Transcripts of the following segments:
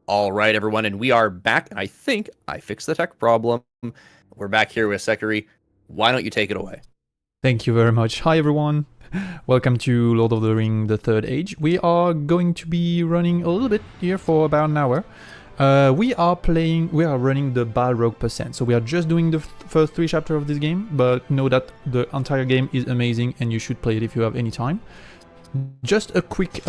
All right, everyone, and we are back. And I think I fixed the tech problem. We're back here with Sekeri. Why don't you take it away? Thank you very much. Hi everyone. Welcome to Lord of the Ring: The Third Age. We are going to be running a little bit here for about an hour. We are running the Balrog percent. So we are just doing the first 3 chapters of this game, but know that the entire game is amazing and you should play it if you have any time. Just a quick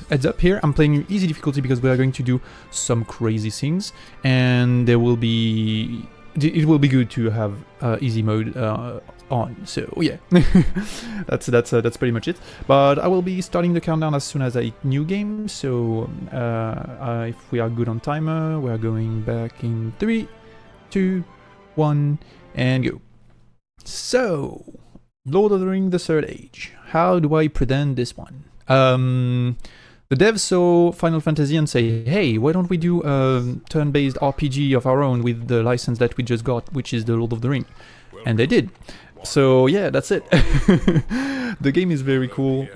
heads up here, I'm playing easy difficulty because we are going to do some crazy things, and it will be good to have easy mode on. So yeah, that's pretty much it. But I will be starting the countdown as soon as I new game. So if we are good on timer, we are going back in 3, 2, 1, and go. So, Lord of the Ring: The Third Age. How do I present this one? The devs saw Final Fantasy and say, hey, why don't we do a turn-based RPG of our own with the license that we just got, which is the Lord of the Ring. And they did. So yeah, that's it. The game is very cool.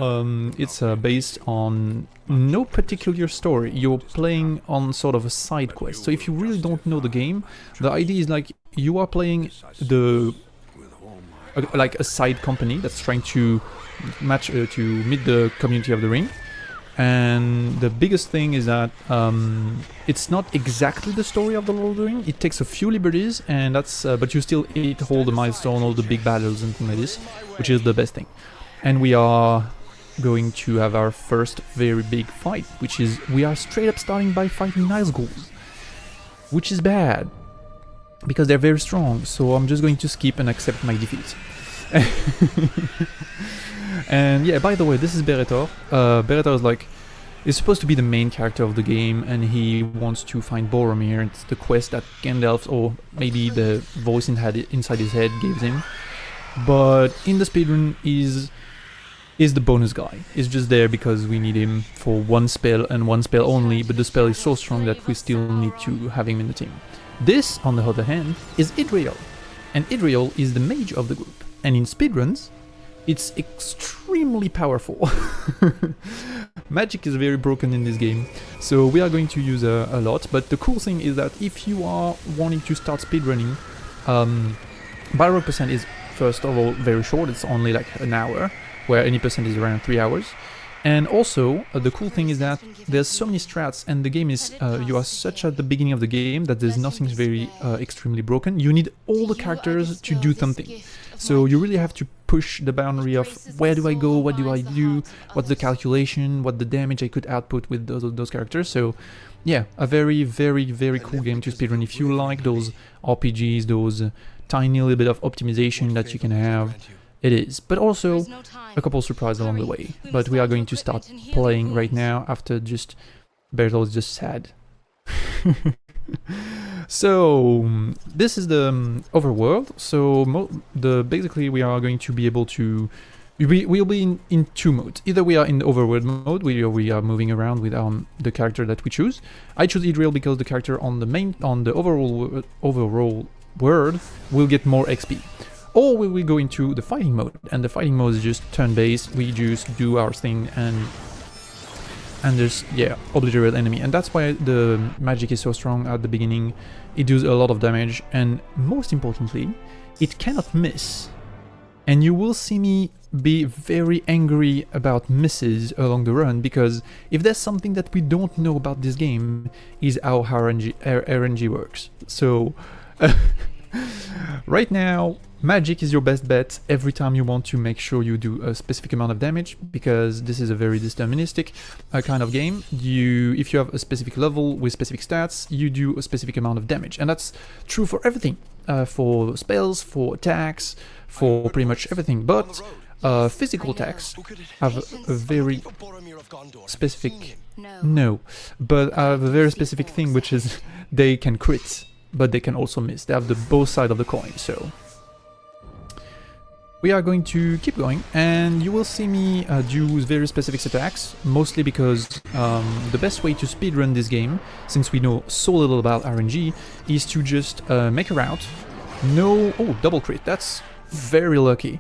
It's based on no particular story. You're playing on sort of a side quest. So if you really don't know the game, the idea is like you are playing like a side company that's trying to meet the community of the ring. And the biggest thing is that it's not exactly the story of the Lord of the Ring. It takes a few liberties, and that's but you still hit all the milestone, all the big battles and things like this, which is the best thing. And we are going to have our first very big fight, which is we are straight up starting by fighting Nazguls, which is bad because they're very strong. So I'm just going to skip and accept my defeat. And yeah, by the way, this is Beretor. Beretor is like, is supposed to be the main character of the game, and he wants to find Boromir. It's the quest that Gandalf, or maybe the voice inside his head, gives him. But in the speedrun, is the bonus guy. He's just there because we need him for one spell and one spell only, but the spell is so strong that we still need to have him in the team. This, on the other hand, is Idriel. And Idriel is the mage of the group. And in speedruns, it's extremely powerful. Magic is very broken in this game, so we are going to use a lot. But the cool thing is that if you are wanting to start speedrunning, Balrog percent is first of all very short. It's only like an hour, where any percent is around 3 hours. And also, the cool thing is that there's so many strats, and the game is, you are such at the beginning of the game that there's nothing very extremely broken. You need all the characters to do something. So you really have to push the boundary of where do I go, what do I do, what's the calculation, what the damage I could output with those characters. So yeah, a very, very, very cool game to speedrun. If you like those RPGs, those tiny little bit of optimization that you can have, it is. But also a couple surprises along the way. But we are going to start playing right now after just Bertolt is just sad. So this is the overworld. So basically we are going to be able to we'll be in 2 modes. Either we are in the overworld mode, where we are moving around with the character that we choose. I choose Idriel because the character on the overall world will get more XP. Or will we go into the fighting mode? And the fighting mode is just turn-based. We just do our thing and just, yeah, obliterate enemy. And that's why the magic is so strong at the beginning. It does a lot of damage, and most importantly, it cannot miss. And you will see me be very angry about misses along the run, because if there's something that we don't know about this game, is how RNG works. So right now, magic is your best bet every time you want to make sure you do a specific amount of damage, because this is a very deterministic kind of game. If you have a specific level with specific stats, you do a specific amount of damage, and that's true for everything, for spells, for attacks, for pretty much everything. But physical attacks have a very specific a very specific thing, which is they can crit, but they can also miss. They have the both side of the coin. So we are going to keep going, and you will see me do very specific attacks, mostly because the best way to speedrun this game, since we know so little about RNG, is to just make a route. Oh, double crit, that's very lucky.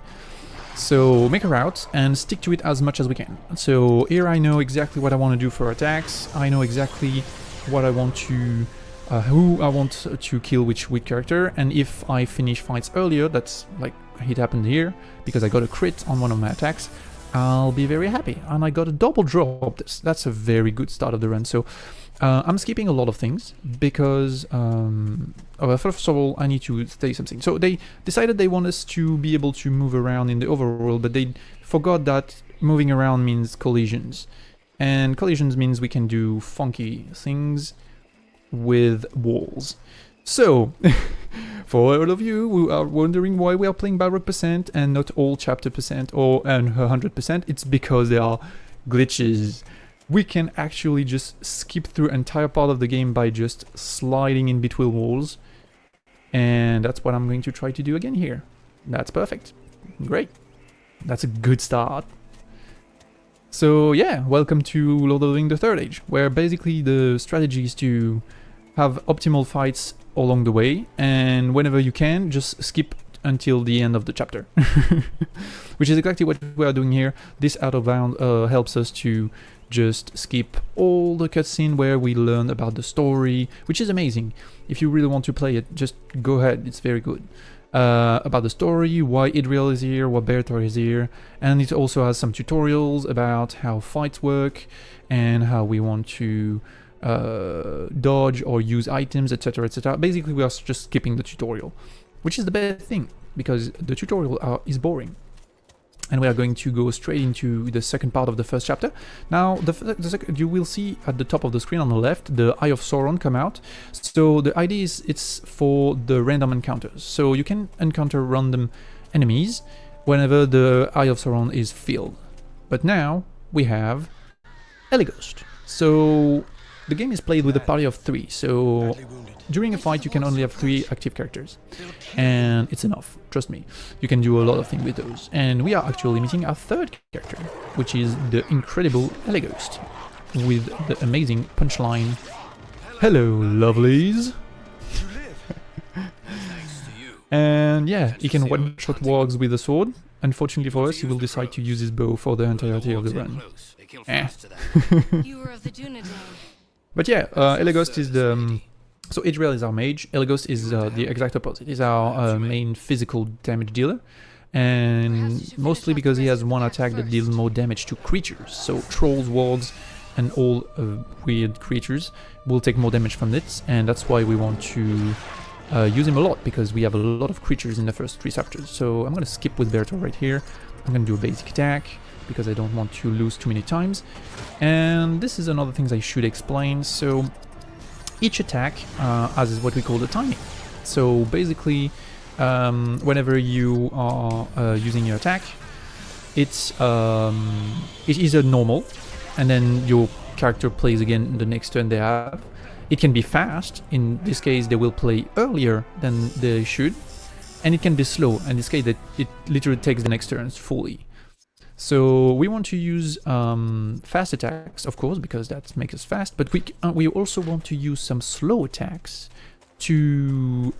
So make a route and stick to it as much as we can. So here I know exactly what I want to do for attacks, I know exactly what I want to, who I want to kill which character, and if I finish fights earlier, that's like it happened here, because I got a crit on one of my attacks, I'll be very happy. And I got a double drop. That's a very good start of the run. So I'm skipping a lot of things because, first of all, I need to say something. So they decided they want us to be able to move around in the overworld, but they forgot that moving around means collisions. And collisions means we can do funky things with walls. So, for all of you who are wondering why we are playing Balrog percent and not all chapter percent or 100%, it's because there are glitches. We can actually just skip through entire part of the game by just sliding in between walls. And that's what I'm going to try to do again here. That's perfect. Great. That's a good start. So yeah, welcome to Lord of the Rings: The Third Age, where basically the strategy is to have optimal fights along the way, and whenever you can, just skip until the end of the chapter. Which is exactly what we are doing here. This out of bound helps us to just skip all the cutscene where we learn about the story, which is amazing. If you really want to play it, just go ahead, it's very good. About the story, why Idril is here, why Beretor is here, and it also has some tutorials about how fights work and how we want to dodge or use items, etc, etc. Basically, we are just skipping the tutorial, which is the best thing, because the tutorial is boring. And we are going to go straight into the second part of the first chapter. Now, you will see at the top of the screen on the left, the Eye of Sauron come out. So the idea is it's for the random encounters. So you can encounter random enemies whenever the Eye of Sauron is filled. But now we have Elighost. So the game is played with a party of 3, so during a fight you can only have 3 active characters, and it's enough, trust me. You can do a lot of things with those, and we are actually meeting our 3rd character, which is the incredible Elighost, with the amazing punchline, "Hello, lovelies!" And yeah, he can one-shot wargs with a sword. Unfortunately for us, he will decide to use his bow for the entirety of the run. But yeah, Elighost is the... So Idril is our mage, Elighost is the exact opposite. He's our main physical damage dealer. And mostly because he has one attack that deals more damage to creatures. So trolls, wargs, and all weird creatures will take more damage from it. And that's why we want to use him a lot, because we have a lot of creatures in the first 3 chapters. So I'm going to skip with Beretor right here. I'm going to do a basic attack, because I don't want to lose too many times. And this is another thing I should explain. So each attack has what we call the timing. So basically, whenever you are using your attack, it is a normal, and then your character plays again the next turn they have. It can be fast. In this case, they will play earlier than they should, and it can be slow. In this case, it literally takes the next turns fully. So we want to use fast attacks, of course, because that makes us fast, but we also want to use some slow attacks to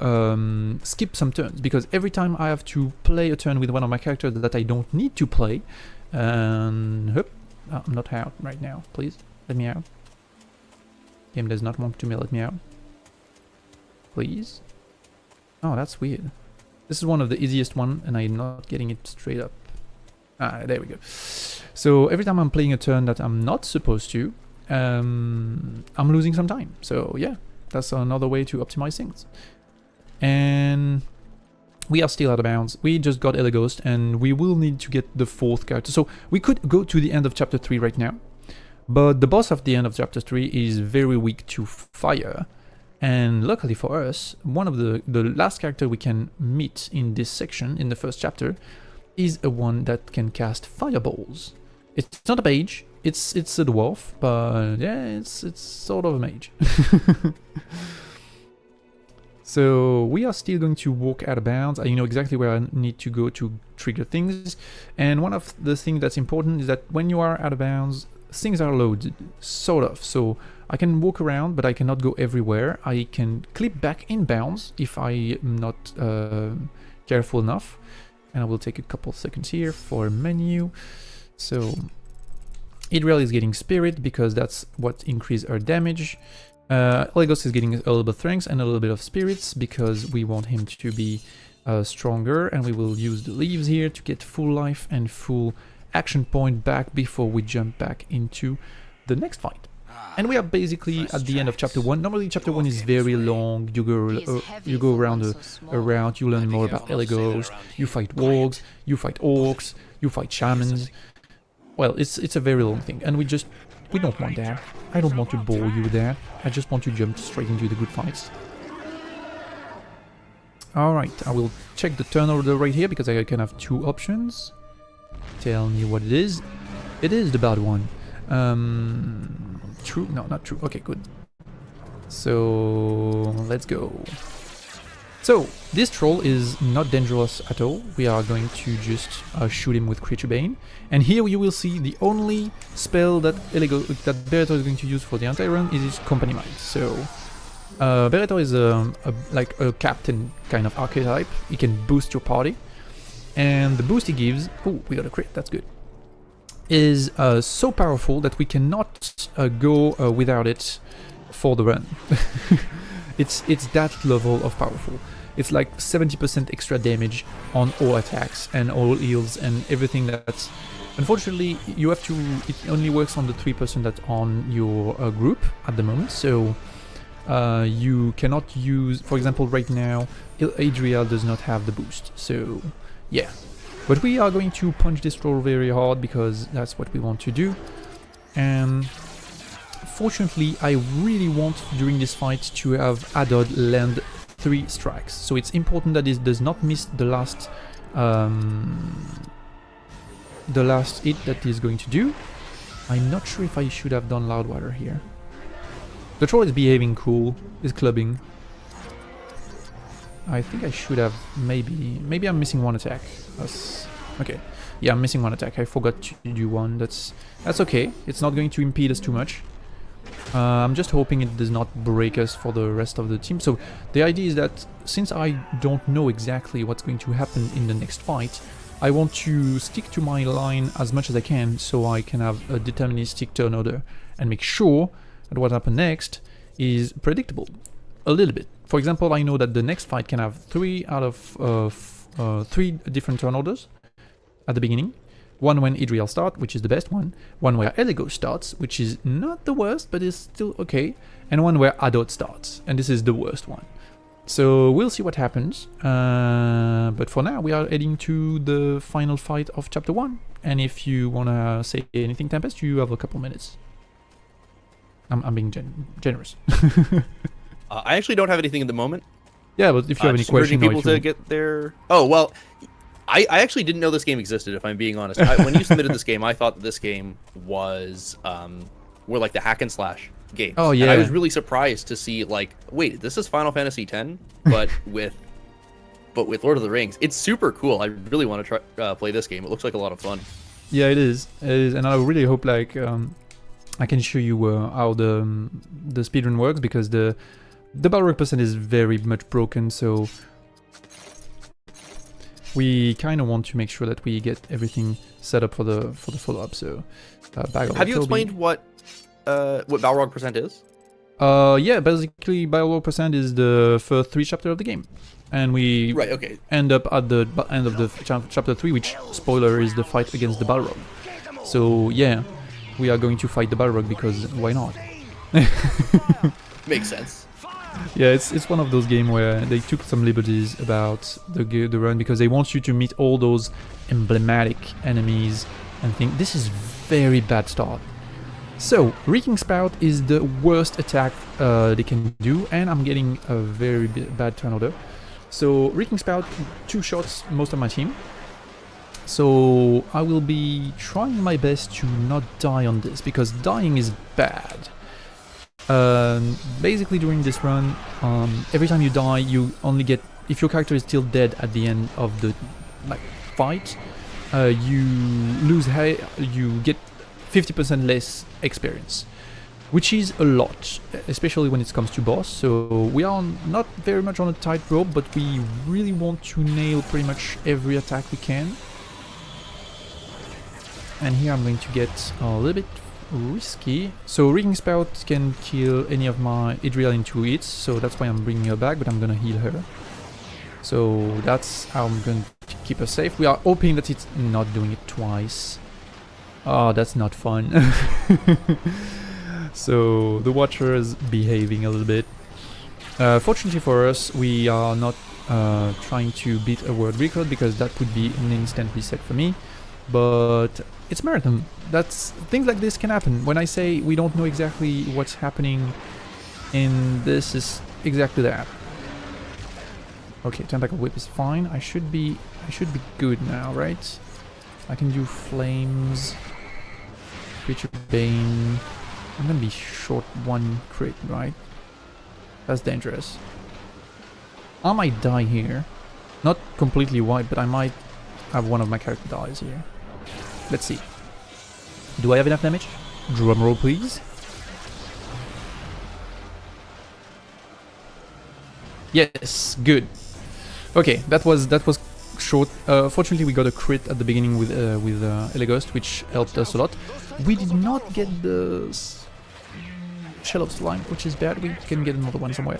skip some turns, because every time I have to play a turn with one of my characters that I don't need to play, I'm not out right now, please, let me out. Game does not want to let me out. Please. Oh, that's weird. This is one of the easiest one, and I'm not getting it straight up. Ah, there we go. So every time I'm playing a turn that I'm not supposed to, I'm losing some time. So yeah, that's another way to optimize things. And we are still out of bounds. We just got Elighost, and we will need to get the 4th character. So we could go to the end of chapter 3 right now, but the boss at the end of chapter 3 is very weak to fire. And luckily for us, one of the last character we can meet in this section, in the first chapter, is a one that can cast fireballs. It's not a mage, it's a dwarf, but yeah, it's sort of a mage. So we are still going to walk out of bounds. I know exactly where I need to go to trigger things. And one of the things that's important is that when you are out of bounds, things are loaded, sort of. So I can walk around, but I cannot go everywhere. I can clip back in bounds if I am not careful enough. And I will take a couple seconds here for a menu. So Idril is getting spirit because that's what increases her damage. Elegos is getting a little bit of strength and a little bit of spirits because we want him to be stronger, and we will use the leaves here to get full life and full action point back before we jump back into the next fight. And we are basically at the end of chapter 1. Normally chapter 1 is very long, you go around, you learn more about Elegos, you fight wargs, you fight orcs, you fight shamans. Well, it's a very long thing, and we don't want that. I don't want to bore you there, I just want to jump straight into the good fights. Alright, I will check the turn order right here because I can have 2 options. Tell me what it is. It is the bad one. True? No, not true. Okay, good. So let's go. So this troll is not dangerous at all. We are going to just shoot him with Creature Bane. And here you will see the only spell that Beretor is going to use for the entire run is his Company Mind. So Beretor is like a captain kind of archetype. He can boost your party. And the boost he gives... Oh, we got a crit, that's good. Is so powerful that we cannot go without it for the run. It's that level of powerful. It's like 70% extra damage on all attacks and all heals and everything. That's unfortunately you have to. It only works on the 3% that's on your group at the moment. So you cannot use, for example, right now Adriel does not have the boost. So yeah. But we are going to punch this troll very hard because that's what we want to do. And fortunately, I really want during this fight to have Adod land 3 strikes. So it's important that it does not miss the last hit that he's going to do. I'm not sure if I should have done Loudwater here. The troll is behaving cool, is clubbing. I think I should have maybe I'm missing 1 attack. Okay, yeah, I'm missing 1 attack. I forgot to do 1. That's okay. It's not going to impede us too much. I'm just hoping it does not break us for the rest of the team. So the idea is that since I don't know exactly what's going to happen in the next fight, I want to stick to my line as much as I can so I can have a deterministic turn order and make sure that what happens next is predictable a little bit. For example, I know that the next fight can have 3 out of 3 different turn orders at the beginning. One when Idriel starts, which is the best one. One where Elegos starts, which is not the worst, but is still okay. And one where Adot starts, and this is the worst one. So we'll see what happens. But for now, we are heading to the final fight of Chapter 1. And if you want to say anything, Tempest, you have a couple minutes. I'm being generous. I actually don't have anything at the moment. Yeah, but if you have any questions, people to get their... Oh, well, I actually didn't know this game existed, if I'm being honest. When you submitted this game, I thought that this game was were like the hack and slash games. Oh, yeah. And I was really surprised to see, like, wait, this is Final Fantasy X, but with Lord of the Rings. It's super cool. I really want to try play this game. It looks like a lot of fun. Yeah, it is. It is, and I really hope like I can show you how the speedrun works, because the Balrog percent is very much broken, so we kind of want to make sure that we get everything set up for the follow-up. So, have you explained what Balrog percent is? Yeah, basically Balrog percent is the first 3 chapters of the game, and we end up at the end of the chapter 3, which, spoiler, is the fight against the Balrog. So yeah, we are going to fight the Balrog because why not? Makes sense. Yeah, it's one of those games where they took some liberties about the run, because they want you to meet all those emblematic enemies and think this is very bad start. So, Reeking Spout is the worst attack they can do, and I'm getting a very bad turn order. So, Reeking Spout, 2 shots most of my team. So, I will be trying my best to not die on this, because dying is bad. Basically during this run, every time you die, you only get, if your character is still dead at the end of the fight, you lose, you get 50% less experience, which is a lot, especially when it comes to boss. So we are not very much on a tightrope, but we really want to nail pretty much every attack we can. And here I'm going to get a little bit risky. So Reeking Spout can kill any of my Idriel in 2 hits, so that's why I'm bringing her back, but I'm gonna heal her. So that's how I'm going to keep her safe. We are hoping that it's not doing it twice. Oh, that's not fun. So the Watcher is behaving a little bit. Fortunately for us, we are not trying to beat a world record because that would be an instant reset for me. But it's Marathon. Things like this can happen. When I say we don't know exactly what's happening, and this is exactly that. Okay, Tentacle Whip is fine. I should be good now, right? I can do Flames, Creature Bane. I'm gonna be short 1 crit, right? That's dangerous. I might die here. Not completely white, but I might have one of my character dies here. Let's see. Do I have enough damage? Drumroll, please. Yes, good. Okay, that was short. Fortunately, we got a crit at the beginning with Eleghost, which helped us a lot. We did not get the Shell of Slime, which is bad. We can get another one somewhere.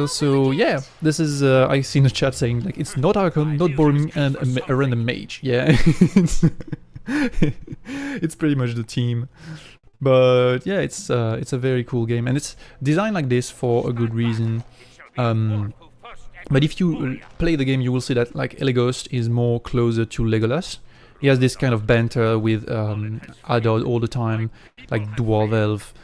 So yeah, this is I see in the chat saying like it's not Archon, not Boromir, and a random mage. Yeah, it's pretty much the team. But yeah, it's a very cool game, and it's designed like this for a good reason. But if you play the game, you will see that like Eleghost is more closer to Legolas. He has this kind of banter with Adod all the time, like Dwarf Elf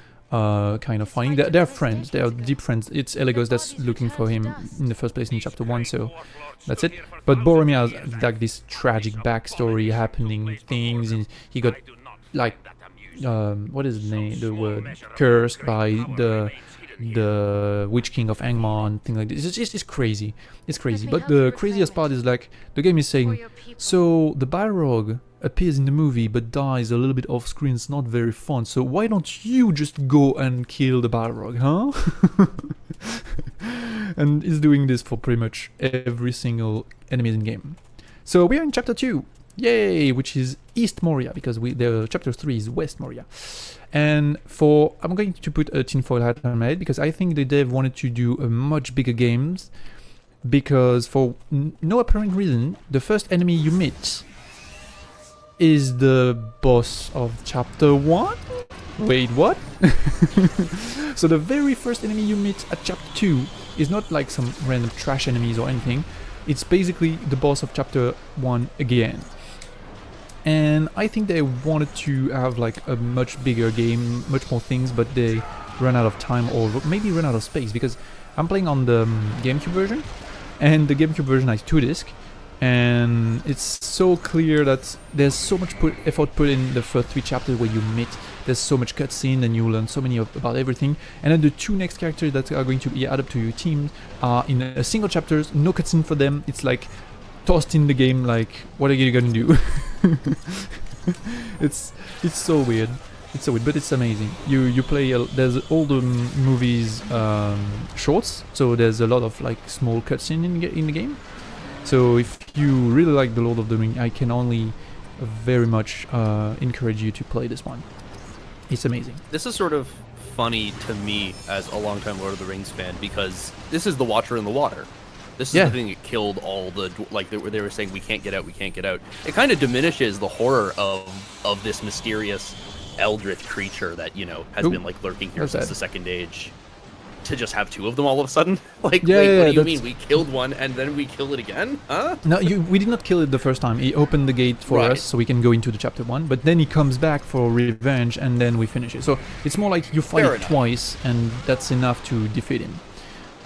kind of fighting. They're friends, they're deep friends. It's Eleghost that's looking for him in the first place in chapter 1, so that's it. But Boromir has like this tragic backstory happening, things, and he got like, what is the word? Cursed by the Witch King of Angmar and things like this. It's crazy. It's crazy. But the craziest part is like the game is saying, so the Balrog appears in the movie but dies a little bit off screen. It's not very fun. So why don't you just go and kill the Balrog, huh? And it's doing this for pretty much every single enemy in the game. So we are in chapter 2. Yay! Which is East Moria, because the chapter 3 is West Moria. And I'm going to put a tinfoil hat on my head because I think the dev wanted to do a much bigger games, because for no apparent reason, the first enemy you meet is the boss of chapter 1? Wait, what? So the very first enemy you meet at chapter 2 is not like some random trash enemies or anything. It's basically the boss of chapter 1 again. And I think they wanted to have like a much bigger game, much more things, but they ran out of time or maybe ran out of space, because I'm playing on the GameCube version, and the GameCube version has 2 discs, and it's so clear that there's so much effort put in the first 3 chapters where you meet. There's so much cutscene and you learn so many about everything, and then the 2 next characters that are going to be added to your team are in a single chapters, no cutscene for them. It's like tossed in the game, like what are you gonna do? It's so weird. It's so weird, but it's amazing. You play. There's all the movies shorts, so there's a lot of like small cutscene in the game. So if you really like the Lord of the Rings, I can only very much encourage you to play this one. It's amazing. This is sort of funny to me as a longtime Lord of the Rings fan, because this is the Watcher in the water. This is the thing that killed all the, like, they were saying, we can't get out, we can't get out. It kind of diminishes the horror of this mysterious eldritch creature that, you know, has been, like, lurking here since the Second Age. To just have 2 of them all of a sudden? Like, wait, what do you mean? We killed one and then we kill it again? Huh? No, we did not kill it the first time. He opened the gate for us so we can go into the chapter 1, but then he comes back for revenge and then we finish it. So it's more like you fight it twice and that's enough to defeat him.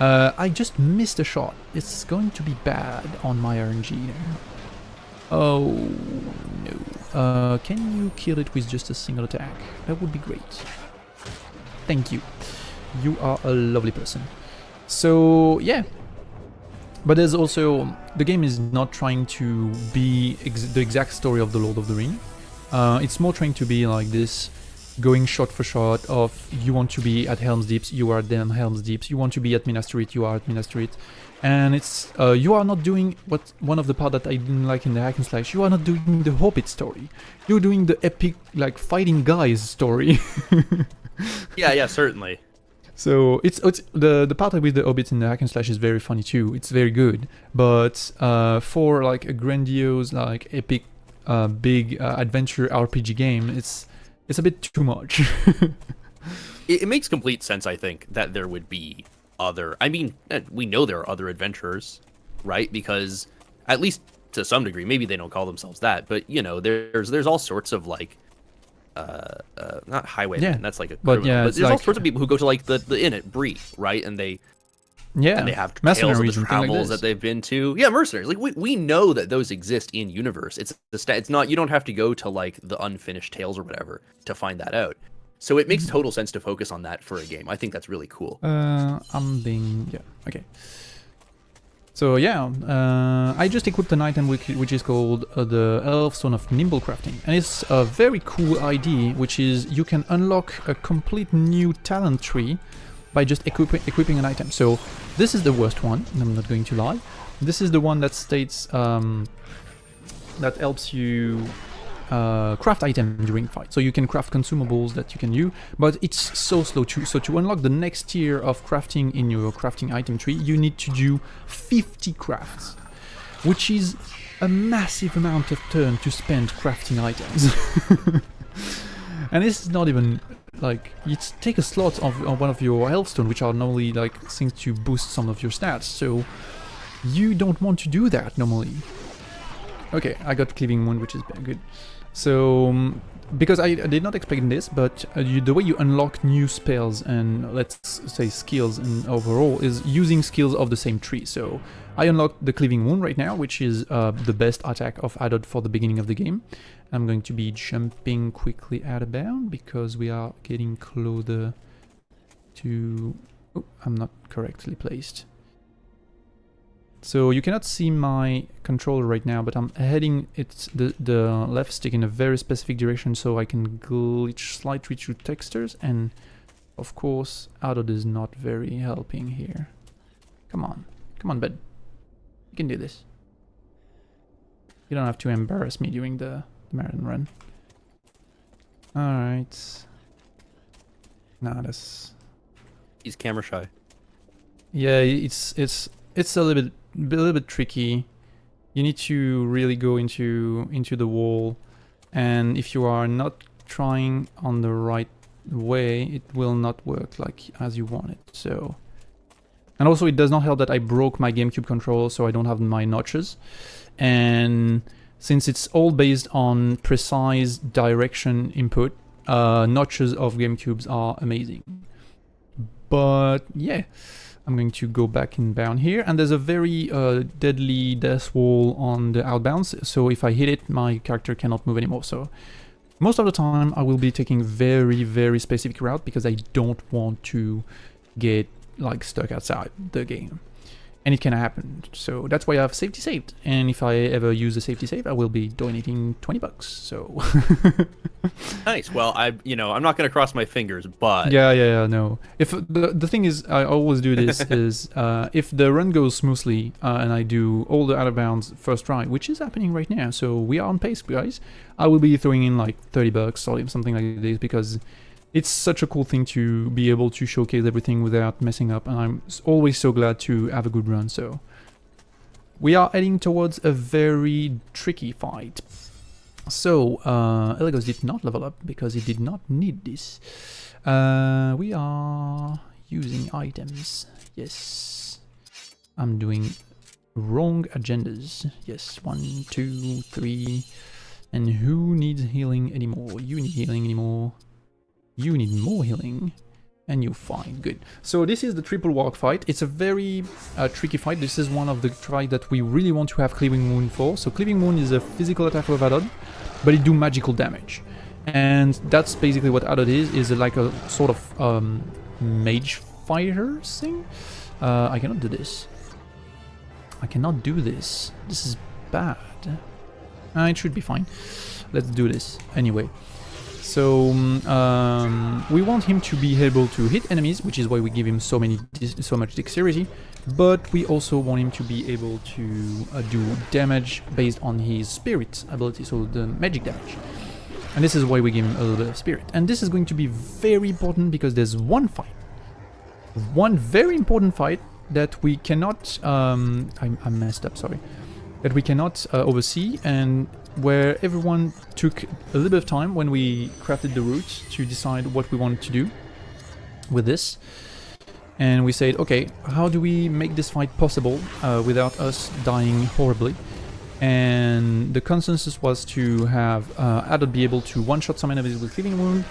I just missed a shot. It's going to be bad on my RNG now. Oh no. Can you kill it with just a single attack? That would be great. Thank you. You are a lovely person. So yeah. But there's also, the game is not trying to be the exact story of the Lord of the Ring. It's more trying to be like this going shot for shot of you want to be at Helm's Deep, you are at Helm's Deep, you want to be at Minas Tirith, you are at Minas Tirith. And it's you are not doing what one of the part that I didn't like in the hack and slash. You are not doing the Hobbit story. You're doing the epic like fighting guys story. Yeah, certainly. So it's the part with the Hobbits in the hack and slash is very funny too. It's very good, but for like a grandiose like epic big adventure RPG game, it's a bit too much. It makes complete sense, I think, that there would be other. I mean, we know there are other adventurers, right? Because at least to some degree, maybe they don't call themselves that, but you know, there's all sorts of like, not highwaymen. That's like a criminal, but there's like, all sorts of people who go to like the inn at Bree, right? And they have tales of the travels that they've been to. Yeah, mercenaries. Like we know that those exist in universe. It's not, you don't have to go to like the unfinished tales or whatever to find that out. So it makes total sense to focus on that for a game. I think that's really cool. Okay. So yeah, I just equipped an item which is called the Elf Stone of Nimble Crafting, and it's a very cool idea, which is you can unlock a complete new talent tree by just equipping an item. So this is the worst one, and I'm not going to lie. This is the one that states that helps you craft item during fight. So you can craft consumables that you can use, but it's so slow too. So to unlock the next tier of crafting in your crafting item tree, you need to do 50 crafts, which is a massive amount of turn to spend crafting items. And this is not even like, you take a slot of one of your healthstone, which are normally like things to boost some of your stats, so you don't want to do that normally. Okay, I got Cleaving Wound, which is good. So, because I did not expect this, but the way you unlock new spells and let's say skills and overall is using skills of the same tree. So I unlocked the Cleaving Wound right now, which is the best attack of added for the beginning of the game. I'm going to be jumping quickly out of bound because we are getting closer to... Oh, I'm not correctly placed. So you cannot see my controller right now, but I'm heading the left stick in a very specific direction so I can glitch slightly through textures, and of course Added is not very helping here. Come on, bud. You can do this. You don't have to embarrass me during the marathon run. Alright. Nah, that's... He's camera shy. Yeah, it's a little bit tricky. You need to really go into the wall, and if you are not trying on the right way, it will not work like as you want it. So, and also it does not help that I broke my GameCube controller, so I don't have my notches, and since it's all based on precise direction input, notches of GameCubes are amazing. But yeah, I'm going to go back inbound here, and there's a very deadly death wall on the outbounds, so if I hit it, my character cannot move anymore. So most of the time I will be taking very specific route because I don't want to get like stuck outside the game. And it can happen, so that's why I have safety saved. And if I ever use a safety save, I will be donating $20. So nice. Well, I'm not gonna cross my fingers, but yeah, no. If the thing is, I always do this is if the run goes smoothly and I do all the out of bounds first try, which is happening right now, so we are on pace, guys. I will be throwing in like $30 or something like this because it's such a cool thing to be able to showcase everything without messing up, and I'm always so glad to have a good run. So we are heading towards a very tricky fight. So Elegos did not level up because he did not need this. We are using items. Yes, I'm doing wrong agendas. Yes, 1, 2, 3. And who needs healing anymore? You need healing anymore. You need more healing, and you're fine. Good. So this is the triple walk fight. It's a very tricky fight. This is one of the tries that we really want to have Cleaving Wound for. So Cleaving Wound is a physical attack of Added, but it do magical damage. And that's basically what Added is like a sort of mage fighter thing. I cannot do this. I cannot do this. This is bad. It should be fine. Let's do this anyway. So we want him to be able to hit enemies, which is why we give him so much dexterity. But we also want him to be able to do damage based on his spirit ability, so the magic damage. And this is why we give him a little bit of spirit. And this is going to be very important because there's one very important fight that we cannot, I messed up, sorry, that we cannot oversee, and where everyone took a little bit of time when we crafted the route to decide what we wanted to do with this. And we said, okay, how do we make this fight possible without us dying horribly? And the consensus was to have Adot be able to one-shot some enemies with Healing Wound,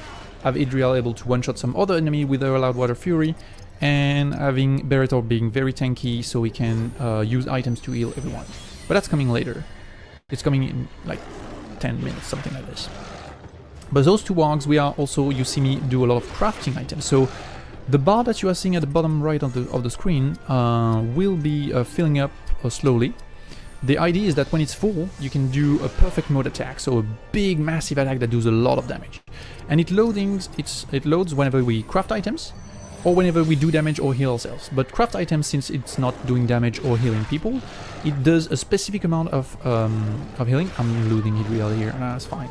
have Idrial able to one-shot some other enemy with her Loud Water Fury, and having Beretor being very tanky so he can use items to heal everyone. But that's coming later. It's coming in like 10 minutes, something like this. But those two wargs, we are also, you see me do a lot of crafting items. So the bar that you are seeing at the bottom right of the screen will be filling up slowly. The idea is that when it's full, you can do a perfect mode attack, so a big massive attack that does a lot of damage. And it loads whenever we craft items, or whenever we do damage or heal ourselves. But craft items, since it's not doing damage or healing people, it does a specific amount of healing. I'm losing Idrial here, that's fine.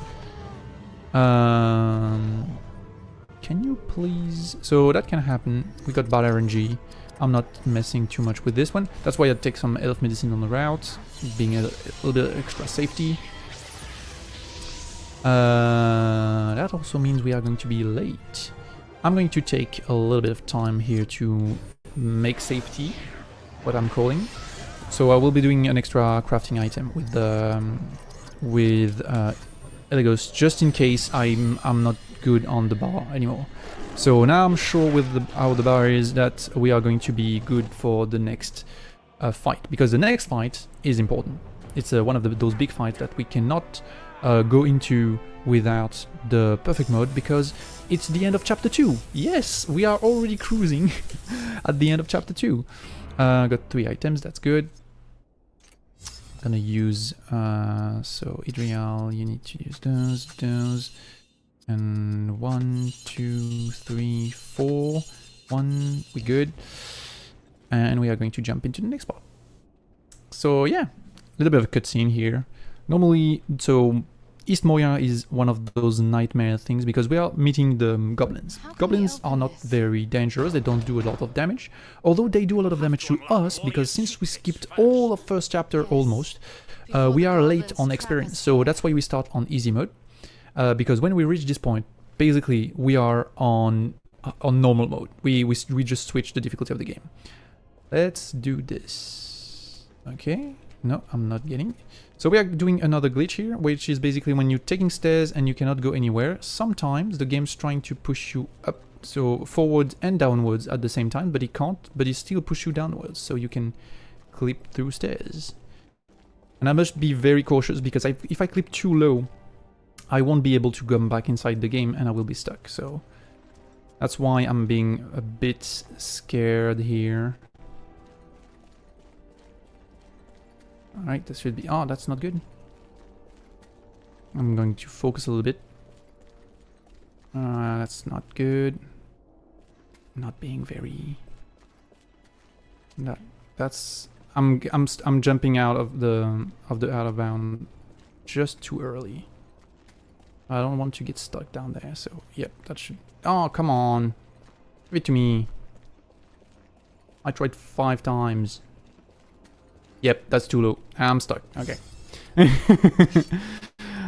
Can you please... So that can happen. We got bad RNG. I'm not messing too much with this one. That's why I take some elf medicine on the route, being a little bit of extra safety. That also means we are going to be late. I'm going to take a little bit of time here to make safety, what I'm calling. So I will be doing an extra crafting item with Elegos, just in case I'm not good on the bar anymore. So now I'm sure with how the bar is that we are going to be good for the next fight, because the next fight is important. It's one of those big fights that we cannot go into without the perfect mode, because it's the end of chapter 2. Yes, we are already cruising at the end of chapter 2. Got 3 items, that's good. Gonna use so Idrial, you need to use those, and 1, 2, 3, 4. 1, we good, and we are going to jump into the next part. So yeah, a little bit of a cutscene here. Normally, so East Moria is one of those nightmare things because we are meeting the goblins. Goblins are not very dangerous, they don't do a lot of damage, although they do a lot of damage to us because since we skipped all of first chapter almost, we are late on experience. So that's why we start on easy mode, because when we reach this point, basically we are on normal mode. We just switch the difficulty of the game. Let's do this. Okay, no, I'm not getting. So we are doing another glitch here, which is basically when you're taking stairs and you cannot go anywhere, sometimes the game's trying to push you up, so forward and downwards at the same time, but it can't, but it still push you downwards, so you can clip through stairs. And I must be very cautious, because if I clip too low, I won't be able to come back inside the game and I will be stuck, so that's why I'm being a bit scared here. Alright, that should be... Oh, that's not good. I'm going to focus a little bit. That's not good. Not being very... That's... I'm jumping out of the out of bound just too early. I don't want to get stuck down there, so yep, that should... Oh, come on. Give it to me. I tried 5 times. Yep, that's too low. I'm stuck. Okay.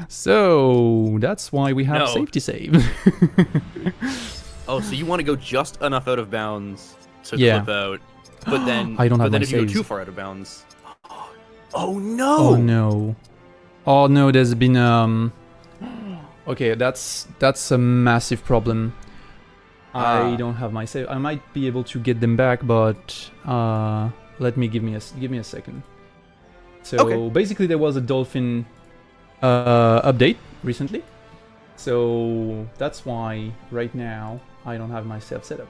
So that's why we have safety save. Oh, so you want to go just enough out of bounds to clip out, but then I don't have but then my if you go saves. too far out of bounds. Oh no! Oh no! Oh no! There's been Okay, that's a massive problem. I don't have my save. I might be able to get them back, but give me a second. So basically, there was a dolphin update recently, so that's why right now I don't have myself set up.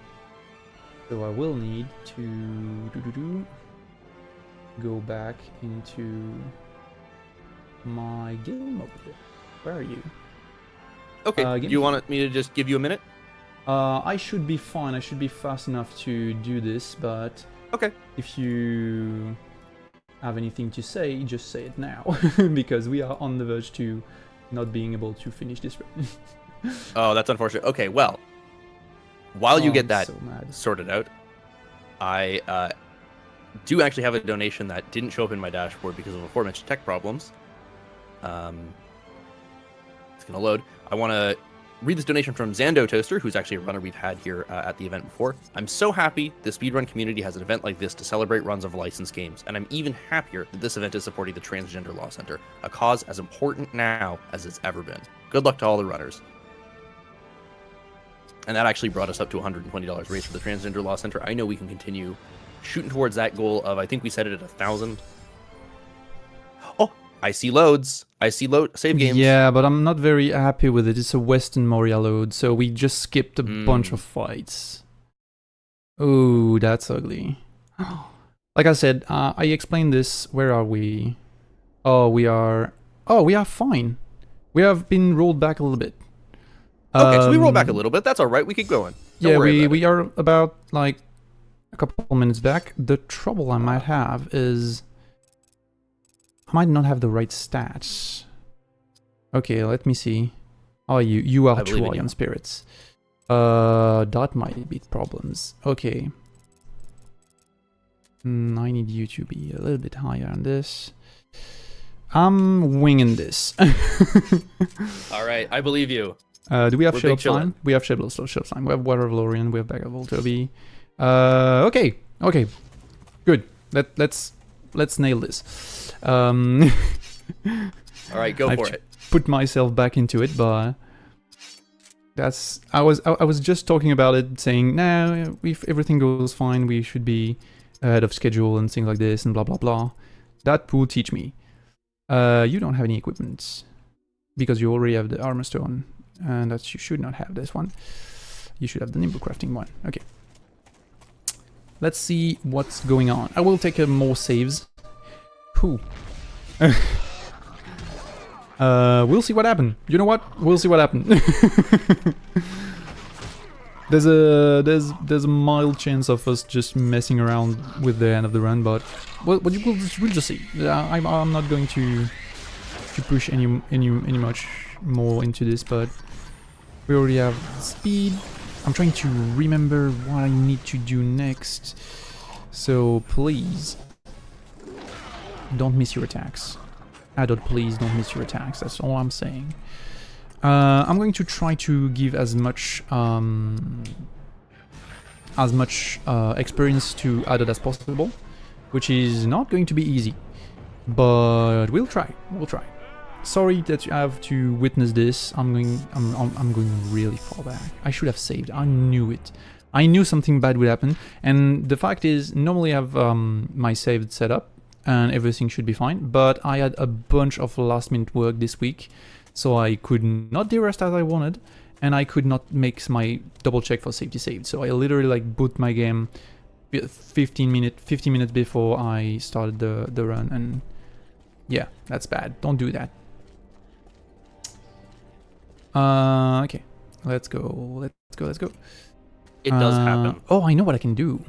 So I will need to go back into my game mode. Where are you? Okay. Do game. you want me to just give you a minute? I should be fine. I should be fast enough to do this, but Okay. if you have anything to say, just say it now, because we are on the verge to not being able to finish this run. Oh, that's unfortunate. Okay, well, while you get that so mad. sorted out, I do actually have a donation that didn't show up in my dashboard because of aforementioned tech problems. It's going to load. I want to read this donation from Zando Toaster, who's actually a runner we've had here at the event before. I'm so happy the speedrun community has an event like this to celebrate runs of licensed games, and I'm even happier that this event is supporting the Transgender Law Center, a cause as important now as it's ever been. Good luck to all the runners. And that actually brought us up to $120 raised for the Transgender Law Center. I know we can continue shooting towards that goal of, I think we set it at 1,000. Oh, I see loads. I see save games. Yeah, but I'm not very happy with it. It's a Western Moria load, so we just skipped a bunch of fights. Oh, that's ugly. Like I said, I explained this. Where are we? Oh, we are fine. We have been rolled back a little bit. Okay, so we roll back a little bit. That's all right. We keep going. Yeah, we are about like a couple minutes back. The trouble I might have is I might not have the right stats. Okay, let me see. Oh, you are too high on spirits. That might be problems. Okay. I need you to be a little bit higher on this. I'm winging this. All right, I believe you. Do we have Shadow Slime? We have Shadow Slime. We have Water of Lorien. We have Bag of Voltobi. Okay. Good. Let's nail this. All right, go for it. Put myself back into it, but that's I was just talking about it, saying nah, if everything goes fine, we should be ahead of schedule and things like this and blah blah blah. That will teach me. You don't have any equipment because you already have the armor stone. And that you should not have this one. You should have the nimble crafting one. Okay. Let's see what's going on. I will take more saves. Whew. We'll see what happened. You know what? We'll see what happened. There's a mild chance of us just messing around with the end of the run, but we'll just see. I'm not going to push any much more into this, but we already have speed. I'm trying to remember what I need to do next, so please don't miss your attacks. Please don't miss your attacks. That's all I'm saying. I'm going to try to give as much experience to Adult as possible, which is not going to be easy, but we'll try. Sorry that you have to witness this. I'm going really far back. I should have saved. I knew it. I knew something bad would happen. And the fact is, normally I have my save set up and everything should be fine. But I had a bunch of last minute work this week, so I could not de-rest as I wanted, and I could not make my double check for safety saved. So I literally like boot my game 15 minutes before I started the run, and yeah, that's bad. Don't do that. Okay, let's go. It does happen. Oh, I know what I can do.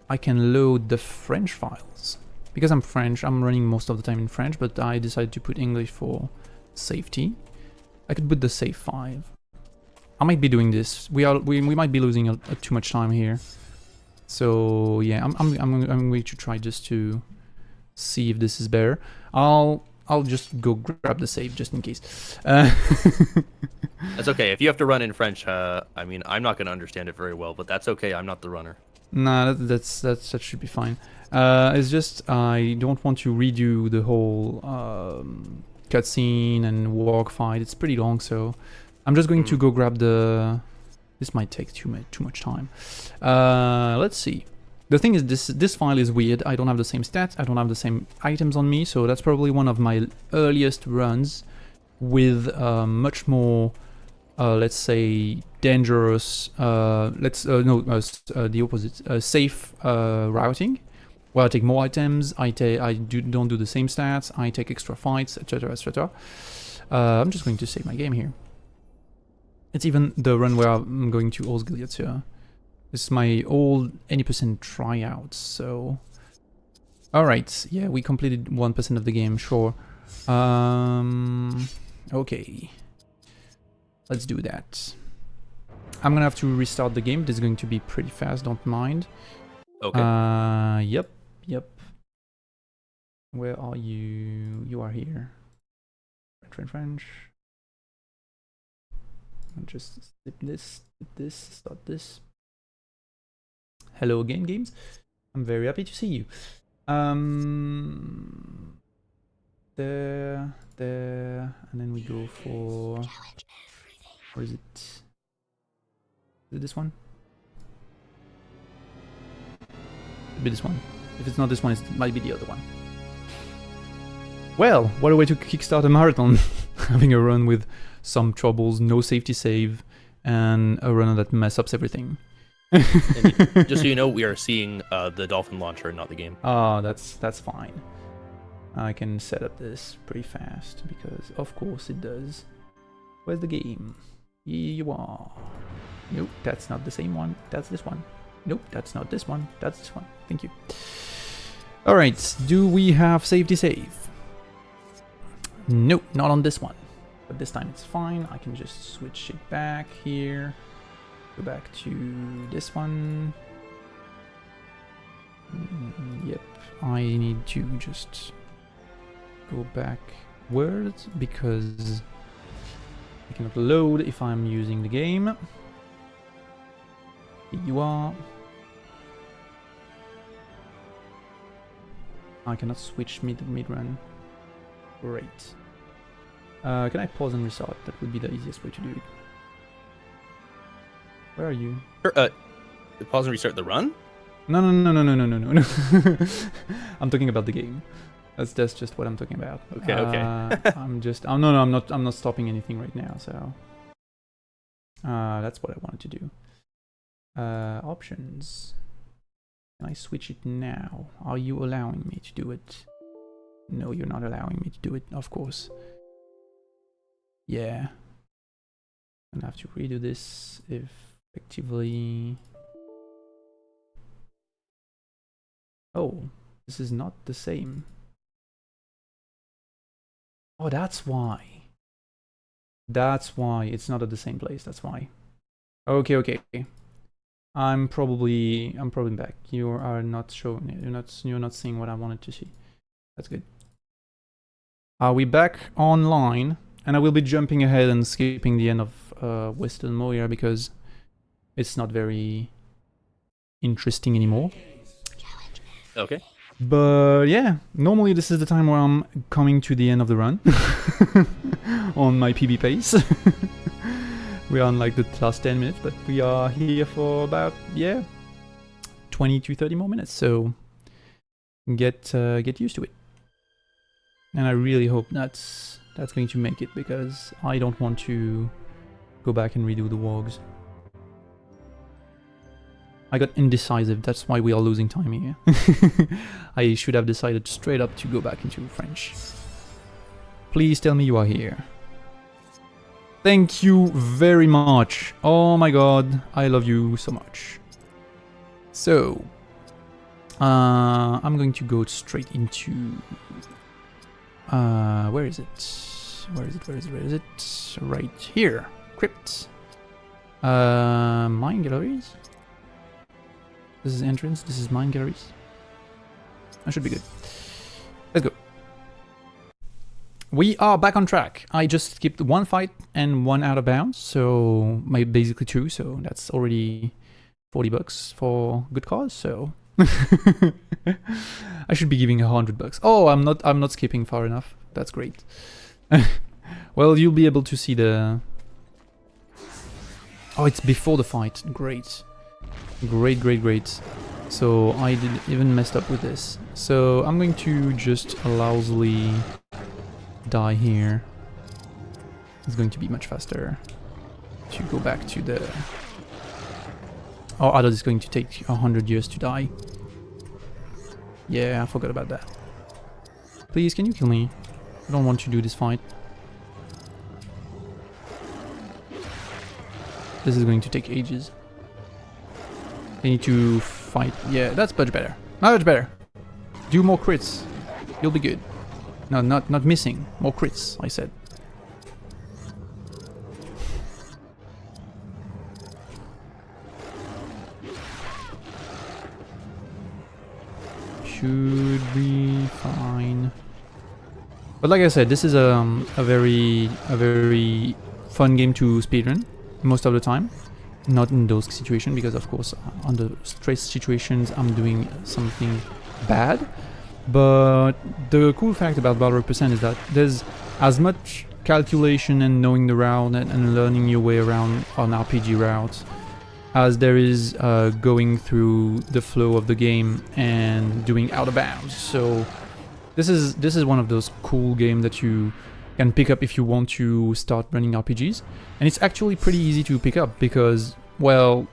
I can load the French files. Because I'm French, I'm running most of the time in French, but I decided to put English for safety. I could put the save 5. I might be doing this. We might be losing too much time here. So yeah, I'm going to try just to see if this is better. I'll just go grab the save just in case. That's okay. If you have to run in French, I mean, I'm not going to understand it very well, but that's okay. I'm not the runner. Nah, that should be fine. It's just I don't want to redo the whole cutscene and walk fight. It's pretty long, so I'm just going to go grab the. This might take too much time. Let's see. The thing is, this file is weird. I don't have the same stats. I don't have the same items on me, so that's probably one of my earliest runs with much more, let's say, dangerous. The opposite. Safe routing, where I take more items. Don't do the same stats. I take extra fights, etc., etc. I'm just going to save my game here. It's even the run where I'm going to Osgiliath. This is my old 80% tryout, so... Alright, yeah, we completed 1% of the game, sure. Okay. Let's do that. I'm gonna have to restart the game. This is going to be pretty fast, don't mind. Okay. Yep. Where are you? You are here. French. I'll just skip this, start this. Hello again, games. I'm very happy to see you. There, and then we go for... Where is it? Is it this one? It'll be this one. If it's not this one, it might be the other one. Well, what a way to kickstart a marathon. Having a run with some troubles, no safety save, and a runner that mess ups everything. Just so you know, we are seeing the Dolphin launcher, not the game. Oh, that's fine. I can set up this pretty fast, because of course it does. Where's the game? Here you are. Nope, that's not the same one. That's this one. Nope, that's not this one. That's this one. Thank you. Alright, do we have safety save? Nope, not on this one. But this time it's fine. I can just switch it back here. Go back to this one. Yep, I need to just go backwards because I cannot load if I'm using the game. Here you are. I cannot switch mid-run. Great. Can I pause and restart? That would be the easiest way to do it. Where are you? Sure, pause and restart the run? No. I'm talking about the game. That's just what I'm talking about. Okay. I'm not stopping anything right now, so that's what I wanted to do. Options. Can I switch it now? Are you allowing me to do it? No, you're not allowing me to do it, of course. Yeah. I'm gonna have to redo this effectively. Oh, this is not the same. Oh, that's why. That's why it's not at the same place. That's why. Okay. I'm probably back. You are not showing it. You're not seeing what I wanted to see. That's good. Are we back online? And I will be jumping ahead and skipping the end of Western Moria because it's not very interesting anymore. Okay. But yeah, normally this is the time where I'm coming to the end of the run on my PB pace. We are on like the last 10 minutes, but we are here for about 20 to 30 more minutes. So get used to it. And I really hope that's going to make it because I don't want to go back and redo the wargs. I got indecisive, that's why we are losing time here. I should have decided straight up to go back into French. Please tell me you are here. Thank you very much. Oh my god, I love you so much. So, I'm going to go straight into... where is it? Where is it? Right here. Crypt. Mine galleries? This is entrance, this is mine galleries. That should be good. Let's go. We are back on track. I just skipped one fight and one out of bounds, so basically two, so that's already $40 for good cause, so I should be giving $100. Oh, I'm not skipping far enough. That's great. Well, you'll be able to see the... Oh, it's before the fight. Great. Great. So I did even messed up with this. So I'm going to just lousily die here. It's going to be much faster to go back to the... Oh, I thought it's going to take 100 years to die. Yeah, I forgot about that. Please, can you kill me? I don't want to do this fight. This is going to take ages. I need to fight. Yeah, that's much better. Much better. Do more crits. You'll be good. No, not missing. More crits, I said. Should be fine. But like I said, this is a very fun game to speedrun most of the time. Not in those situations, because of course under stress situations I'm doing something bad. But the cool fact about Balrog % is that there's as much calculation and knowing the route and learning your way around on RPG routes as there is going through the flow of the game and doing out of bounds. So this is one of those cool games that you can pick up if you want to start running RPGs, and it's actually pretty easy to pick up because, well,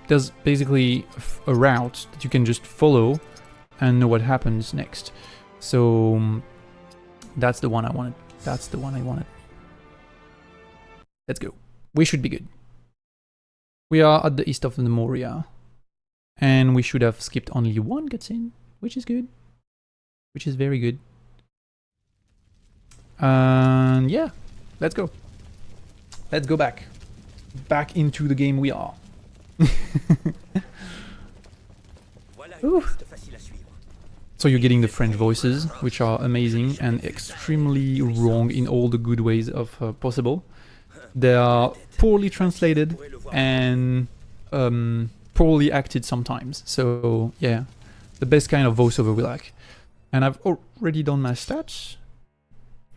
there's basically a route that you can just follow and know what happens next. So that's the one I wanted. That's the one I wanted. Let's go. We should be good. We are at the east of the Moria, and we should have skipped only one cutscene, which is good. Which is very good. And yeah, let's go. Let's go back. Back into the game we are. Ooh. So you're getting the French voices, which are amazing and extremely wrong in all the good ways of possible. They are poorly translated and poorly acted sometimes. So yeah, the best kind of voiceover we like. And I've already done my stats.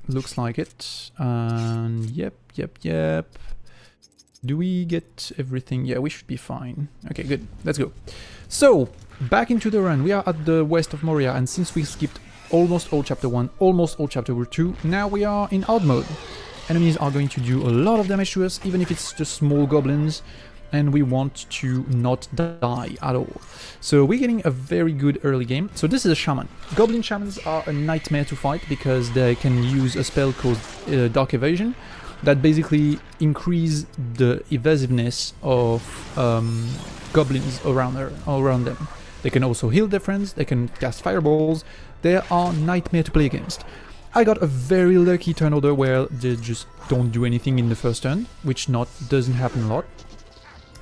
Looks like it. Yep. Do we get everything? Yeah, we should be fine. Okay, good. Let's go. So, back into the run. We are at the west of Moria, and since we skipped almost all Chapter 1, almost all Chapter 2, now we are in hard mode. Enemies are going to do a lot of damage to us, even if it's just small goblins, and we want to not die at all. So we're getting a very good early game. So this is a shaman. Goblin shamans are a nightmare to fight because they can use a spell called Dark Evasion that basically increase the evasiveness of goblins around them. They can also heal their friends, they can cast fireballs. They are nightmare to play against. I got a very lucky turn order where they just don't do anything in the first turn, which doesn't happen a lot.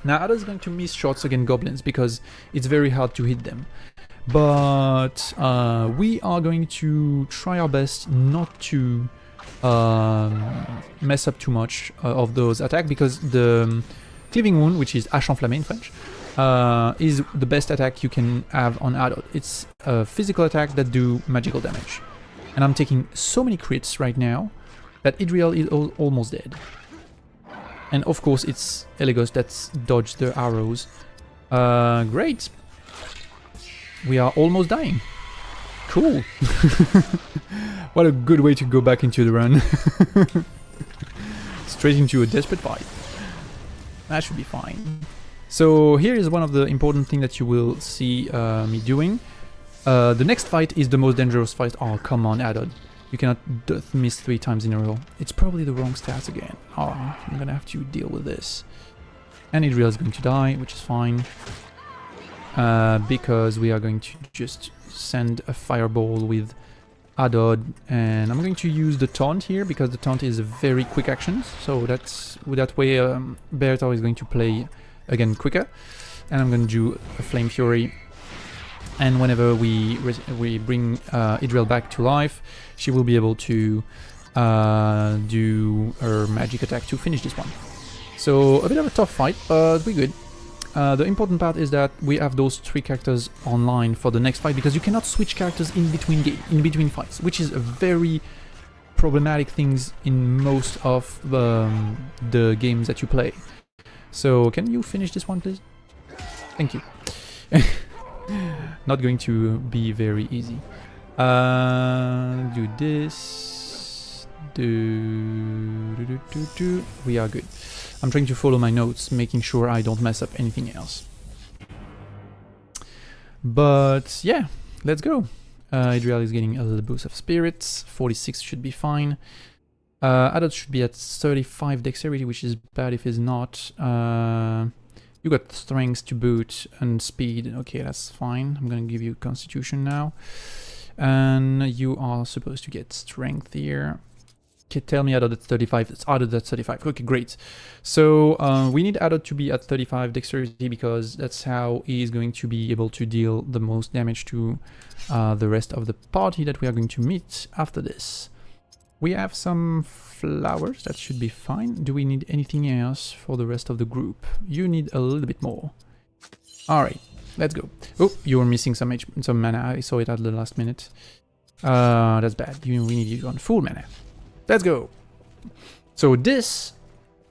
Now Ada is going to miss shots against goblins because it's very hard to hit them. But we are going to try our best not to mess up too much of those attacks, because the Cleaving Wound, which is Hache Enflammée in French, is the best attack you can have on Adult. It's a physical attack that do magical damage. And I'm taking so many crits right now that Idriel is almost dead. And of course it's Elegos that's dodged the arrows. Great. We are almost dying. Cool. What a good way to go back into the run. Straight into a desperate fight. That should be fine. So here is one of the important things that you will see me doing. The next fight is the most dangerous fight. Oh, come on, Adod. You cannot miss 3 times in a row. It's probably the wrong stats again. Oh, I'm gonna have to deal with this. And Idriel is going to die, which is fine. Because we are going to just send a fireball with Adod. And I'm going to use the taunt here, because the taunt is a very quick action. So that way Beretor is going to play again quicker. And I'm going to do a Flame Fury. And whenever we bring Idriel back to life, she will be able to do her magic attack to finish this one. So a bit of a tough fight, but we're good. The important part is that we have those 3 characters online for the next fight, because you cannot switch characters in between fights, which is a very problematic things in most of the games that you play. So can you finish this one, please? Thank you. Not going to be very easy. Do this. Do. We are good. I'm trying to follow my notes, making sure I don't mess up anything else. But yeah, let's go. Idriel is getting a little boost of spirits. 46 should be fine. Adult should be at 35 dexterity, which is bad if it's not. You got strength to boot and speed. Okay, that's fine. I'm gonna give you constitution now. And you are supposed to get strength here. Okay, tell me Adult at 35. It's Adult at 35. Okay, great. So we need Adult to be at 35 dexterity because that's how he is going to be able to deal the most damage to the rest of the party that we are going to meet after this. We have some flowers, that should be fine. Do we need anything else for the rest of the group? You need a little bit more. Alright, let's go. Oh, you were missing some mana, I saw it at the last minute. That's bad, we need you on full mana. Let's go! So this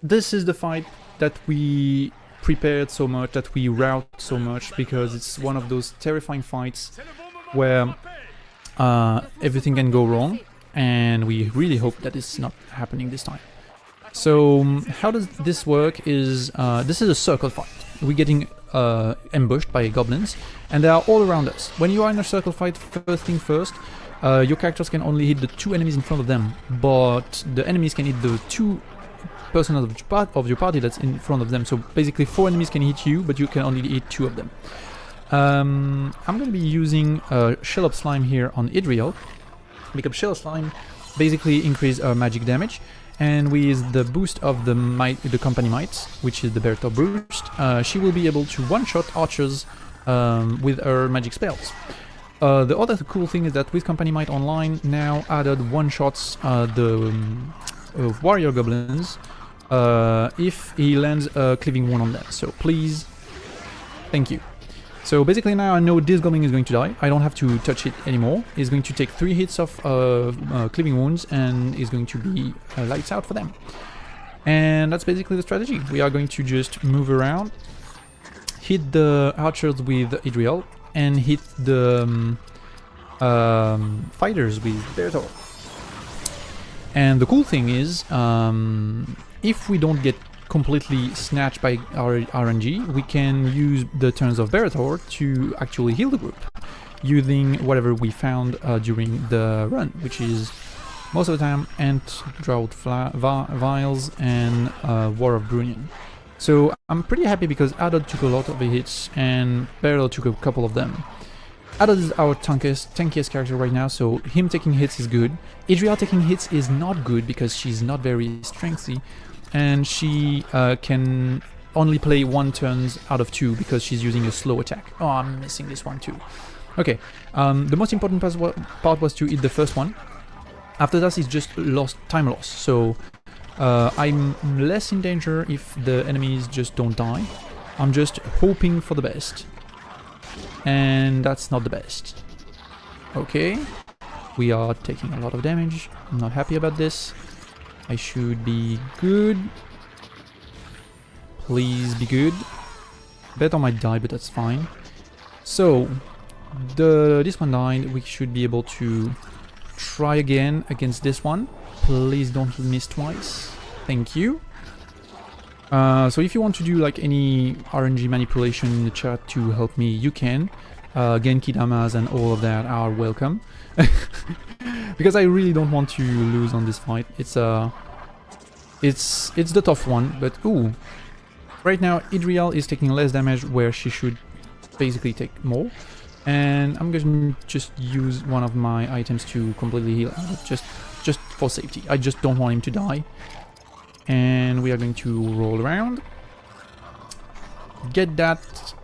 is the fight that we prepared so much, that we route so much, because it's one of those terrifying fights where everything can go wrong. And we really hope that it's not happening this time. So how does this work is, this is a circle fight. We're getting ambushed by goblins, and they are all around us. When you are in a circle fight, first thing first, your characters can only hit the 2 enemies in front of them, but the enemies can hit the 2 person of your party that's in front of them. So basically 4 enemies can hit you, but you can only hit 2 of them. I'm going to be using Shell of Slime here on Idriel, because Shell Slime basically increase our magic damage, and with the boost of the Company Might, which is the Bertha boost, she will be able to one-shot archers with her magic spells. The other cool thing is that with Company Might Online now added one-shots the warrior goblins if he lands a cleaving wound on them. So please, thank you. So basically now I know this goblin is going to die. I don't have to touch it anymore. He's going to take 3 hits of cleaving wounds and is going to be lights out for them. And that's basically the strategy. We are going to just move around, hit the archers with Idriel, and hit the fighters with Bertor. And the cool thing is, if we don't get completely snatched by our RNG, we can use the turns of Berator to actually heal the group, using whatever we found during the run, which is most of the time Ant, Drought Vials, and War of Brunion. So I'm pretty happy because Adod took a lot of hits and Berator took a couple of them. Adod is our tankiest character right now, so him taking hits is good. Idriel taking hits is not good because she's not very strengthy, and she can only play 1 turns out of 2 because she's using a slow attack. Oh, I'm missing this one too. Okay, the most important part was to hit the first one. After that, it's just time loss. So I'm less in danger if the enemies just don't die. I'm just hoping for the best. And that's not the best. Okay, we are taking a lot of damage. I'm not happy about this. I should be good. Please be good. Better might die, but that's fine. So, this one died. We should be able to try again against this one. Please don't miss twice. Thank you. So if you want to do like any RNG manipulation in the chat to help me, you can. Genki Damas and all of that are welcome. Because I really don't want to lose on this fight. It's the tough one, but ooh. Right now Idriel is taking less damage where she should basically take more. And I'm going to just use one of my items to completely heal, just for safety. I just don't want him to die. And we are going to roll around. Get that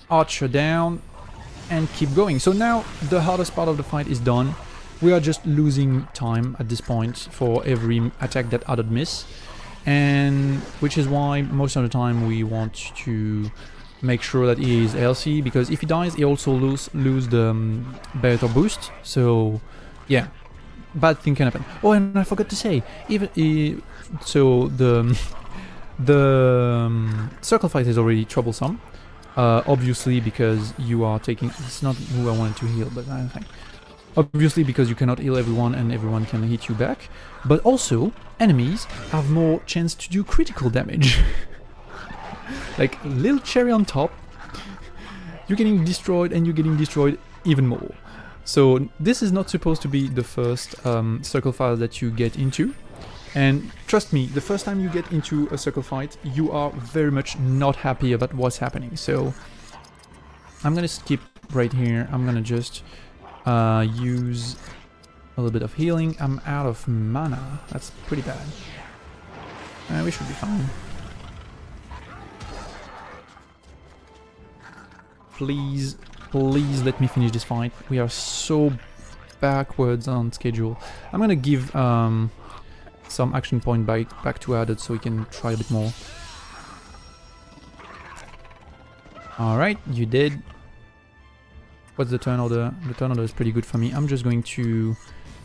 archer down and keep going. So now the hardest part of the fight is done. We are just losing time at this point for every attack that Adod miss. And which is why most of the time we want to make sure that he is healthy, because if he dies he also lose the better boost. So yeah, bad thing can happen. Oh, and I forgot to say, even so the circle fight is already troublesome. Obviously because you are taking, it's not who I wanted to heal, but I think obviously because you cannot heal everyone and everyone can hit you back, but also enemies have more chance to do critical damage. Like little cherry on top, you're getting destroyed and you're getting destroyed even more. So this is not supposed to be the first circle fire that you get into. And trust me, the first time you get into a circle fight, you are very much not happy about what's happening. So I'm gonna skip right here. I'm gonna just use a little bit of healing. I'm out of mana. That's pretty bad. We should be fine. Please, please let me finish this fight. We are so backwards on schedule. I'm gonna give some action point back to added so we can try a bit more. Alright, you did. What's the turn order? The turn order is pretty good for me. I'm just going to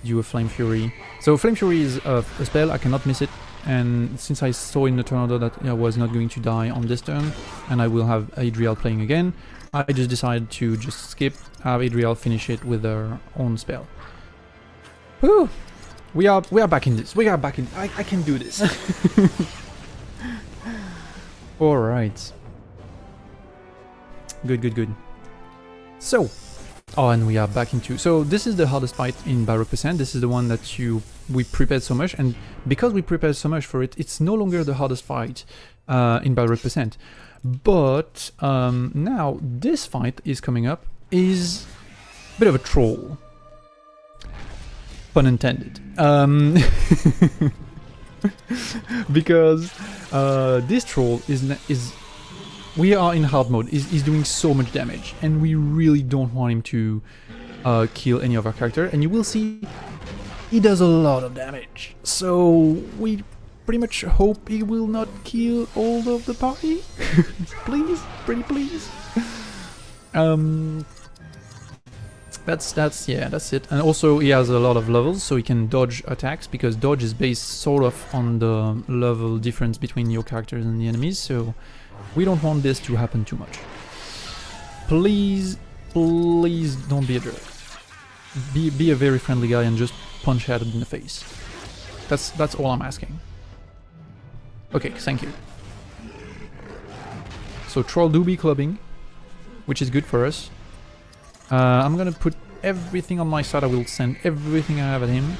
do a Flame Fury. So Flame Fury is a spell, I cannot miss it. And since I saw in the turn order that I was not going to die on this turn, and I will have Adriel playing again, I just decided to just skip, have Adriel finish it with her own spell. Whew! We are back in this. We are back in. I can do this. All right. Good. So, oh, and we are back into. So this is the hardest fight in Balrog Percent. This is the one that we prepared so much, and because we prepared so much for it, it's no longer the hardest fight in Balrog Percent. But now this fight is coming up is a bit of a troll. Pun intended. Because this troll is we are in hard mode. He's doing so much damage, and we really don't want him to kill any of our character. And you will see he does a lot of damage. So we pretty much hope he will not kill all of the party. Please, pretty please. That's it. And also he has a lot of levels, so he can dodge attacks, because dodge is based sort of on the level difference between your characters and the enemies, so we don't want this to happen too much. Please don't be a jerk. Be a very friendly guy and just punch at it in the face. That's all I'm asking. Okay, thank you. So troll do be clubbing, which is good for us. I'm gonna put everything on my side. I will send everything I have at him,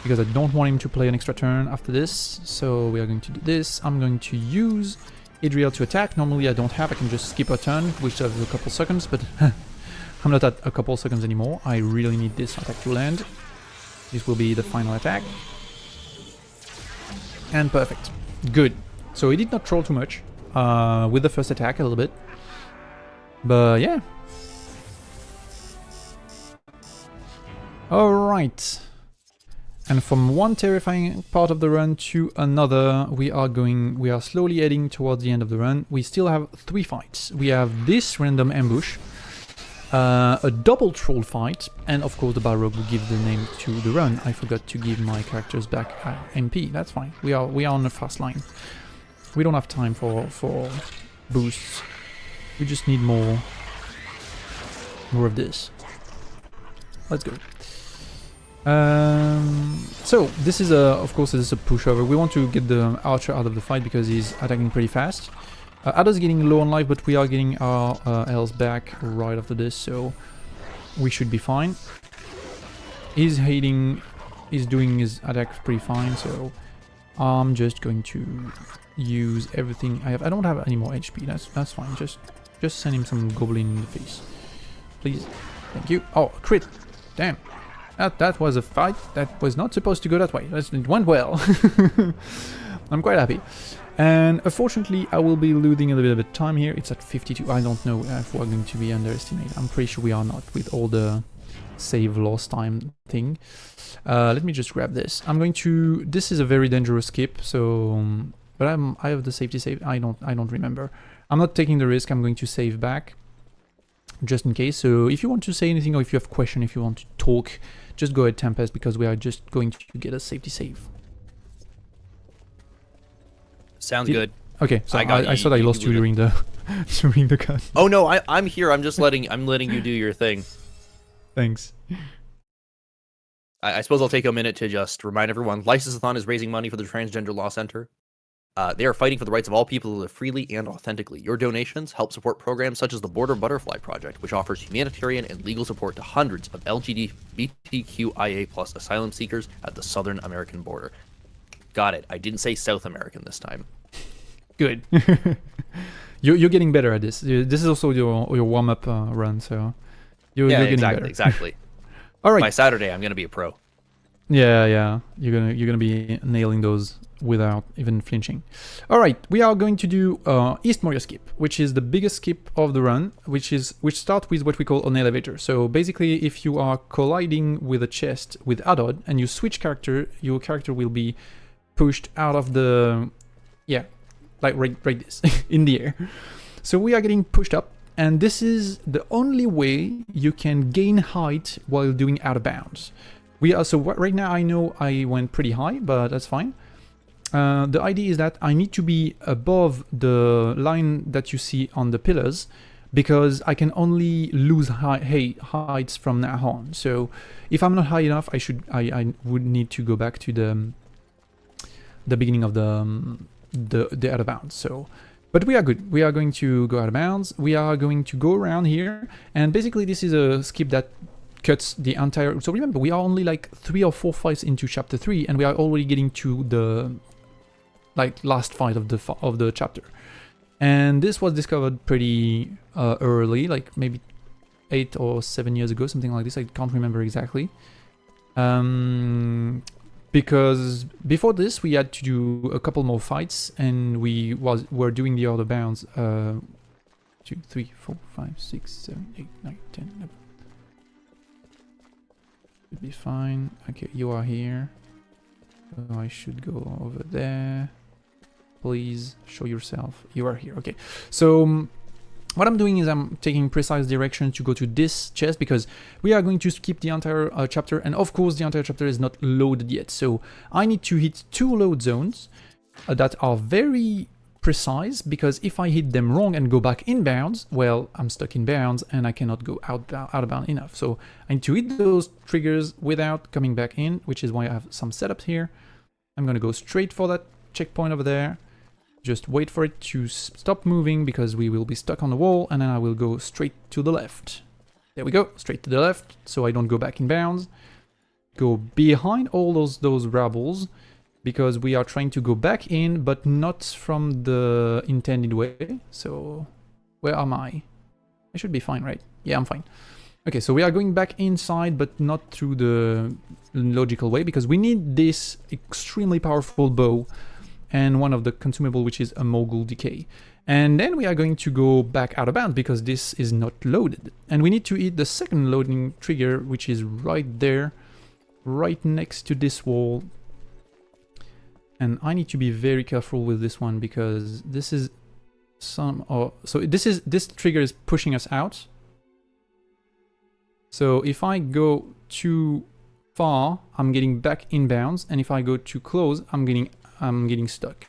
because I don't want him to play an extra turn after this. So we are going to do this. I'm going to use Adriel to attack. Normally I don't have, I can just skip a turn, which has a couple seconds, but I'm not at a couple seconds anymore. I really need this attack to land. This will be the final attack. And perfect. Good. So he did not troll too much with the first attack a little bit. But yeah. Alright. And from one terrifying part of the run to another, we are slowly heading towards the end of the run. We still have 3 fights. We have this random ambush, a double troll fight, and of course the Balrog will give the name to the run. I forgot to give my characters back MP. That's fine. We are on a fast line. We don't have time for boosts. We just need more of this. Let's go. So this is of course this is a pushover. We want to get the archer out of the fight because he's attacking pretty fast. Ada's getting low on life, but we are getting our health back right after this, so we should be fine. He's doing his attack pretty fine, so I'm just going to use everything I have. I don't have any more HP. That's fine. Just send him some goblin in the face, please. Thank you. Oh, crit! Damn. That was a fight that was not supposed to go that way. It went well. I'm quite happy. And unfortunately, I will be losing a little bit of time here. It's at 52. I don't know if we're going to be underestimated. I'm pretty sure we are not, with all the save lost time thing. Let me just grab this. I'm going to... This is a very dangerous skip, so... But I have the safety save. I don't remember. I'm not taking the risk. I'm going to save back, just in case. So if you want to say anything, or if you have a question, if you want to talk, just go ahead, Tempest, because we are just going to get a safety save. Sounds good. Okay, so I thought I lost you during the during the cut. Oh no, I'm here. I'm letting you do your thing. Thanks. I suppose I'll take a minute to just remind everyone, Lysisathon is raising money for the Transgender Law Center. They are fighting for the rights of all people to live freely and authentically. Your donations help support programs such as the Border Butterfly Project, which offers humanitarian and legal support to hundreds of LGBTQIA+ asylum seekers at the southern American border. Got it. I didn't say South American this time. Good. You're getting better at this. This is also your warm-up run, so you're getting better. Exactly. All right. By Saturday, I'm gonna be a pro. Yeah. You're gonna be nailing those without even flinching. All right, we are going to do East Moria skip, which is the biggest skip of the run, which starts with what we call an elevator. So basically, if you are colliding with a chest with Adod and you switch character, your character will be pushed out of the like right this in the air. So we are getting pushed up, and this is the only way you can gain height while doing out of bounds. Right now I know I went pretty high, but that's fine. The idea is that I need to be above the line that you see on the pillars, because I can only lose heights from now on. So if I'm not high enough, I would need to go back to the beginning of the out of bounds. So, but we are good. We are going to go out of bounds. We are going to go around here, and basically this is a skip that cuts the entire. So remember, we are only like 3 or 4 fights into chapter 3, and we are already getting to the last fight of the chapter. And this was discovered pretty early, like maybe 8 or 7 years ago, something like this. I can't remember exactly. Because before this we had to do a couple more fights, and were doing the other bounds 2, 3, 4, 5, 6, 7, 8, 9, 10, 11. Should be fine. Okay, you are here. So I should go over there. Please show yourself. You are here. Okay. So what I'm doing is I'm taking precise direction to go to this chest, because we are going to skip the entire chapter, and of course the entire chapter is not loaded yet. So I need to hit 2 load zones that are very precise, because if I hit them wrong and go back inbounds, well, I'm stuck in bounds and I cannot go out of bound enough. So I need to hit those triggers without coming back in, which is why I have some setups here. I'm going to go straight for that checkpoint over there. Just wait for it to stop moving, because we will be stuck on the wall, and then I will go straight to the left. There we go, straight to the left, so I don't go back in bounds. Go behind all those rabbles, because we are trying to go back in, but not from the intended way. So, where am I? I should be fine, right? Yeah, I'm fine. Okay, so we are going back inside, but not through the logical way, because we need this extremely powerful bow, and one of the consumable, which is a Mogul Decay. And then we are going to go back out of bounds, because this is not loaded. And we need to hit the second loading trigger, which is right there, right next to this wall. And I need to be very careful with this one, because this is this trigger is pushing us out. So if I go too far, I'm getting back inbounds, and if I go too close, I'm getting stuck.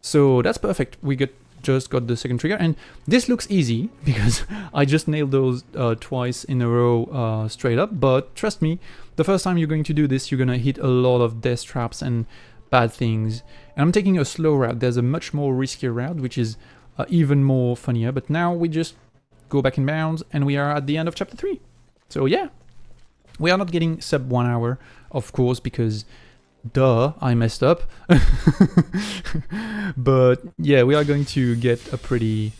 So that's perfect. We just got the second trigger, and this looks easy because I just nailed those twice in a row straight up. But trust me, the first time you're going to do this, you're gonna hit a lot of death traps and bad things. And I'm taking a slow route. There's a much more riskier route, which is even more funnier. But now we just go back in bounds, and we are at the end of chapter 3. So yeah, we are not getting sub 1 hour, of course, because duh, I messed up. But yeah, we are going to get a pretty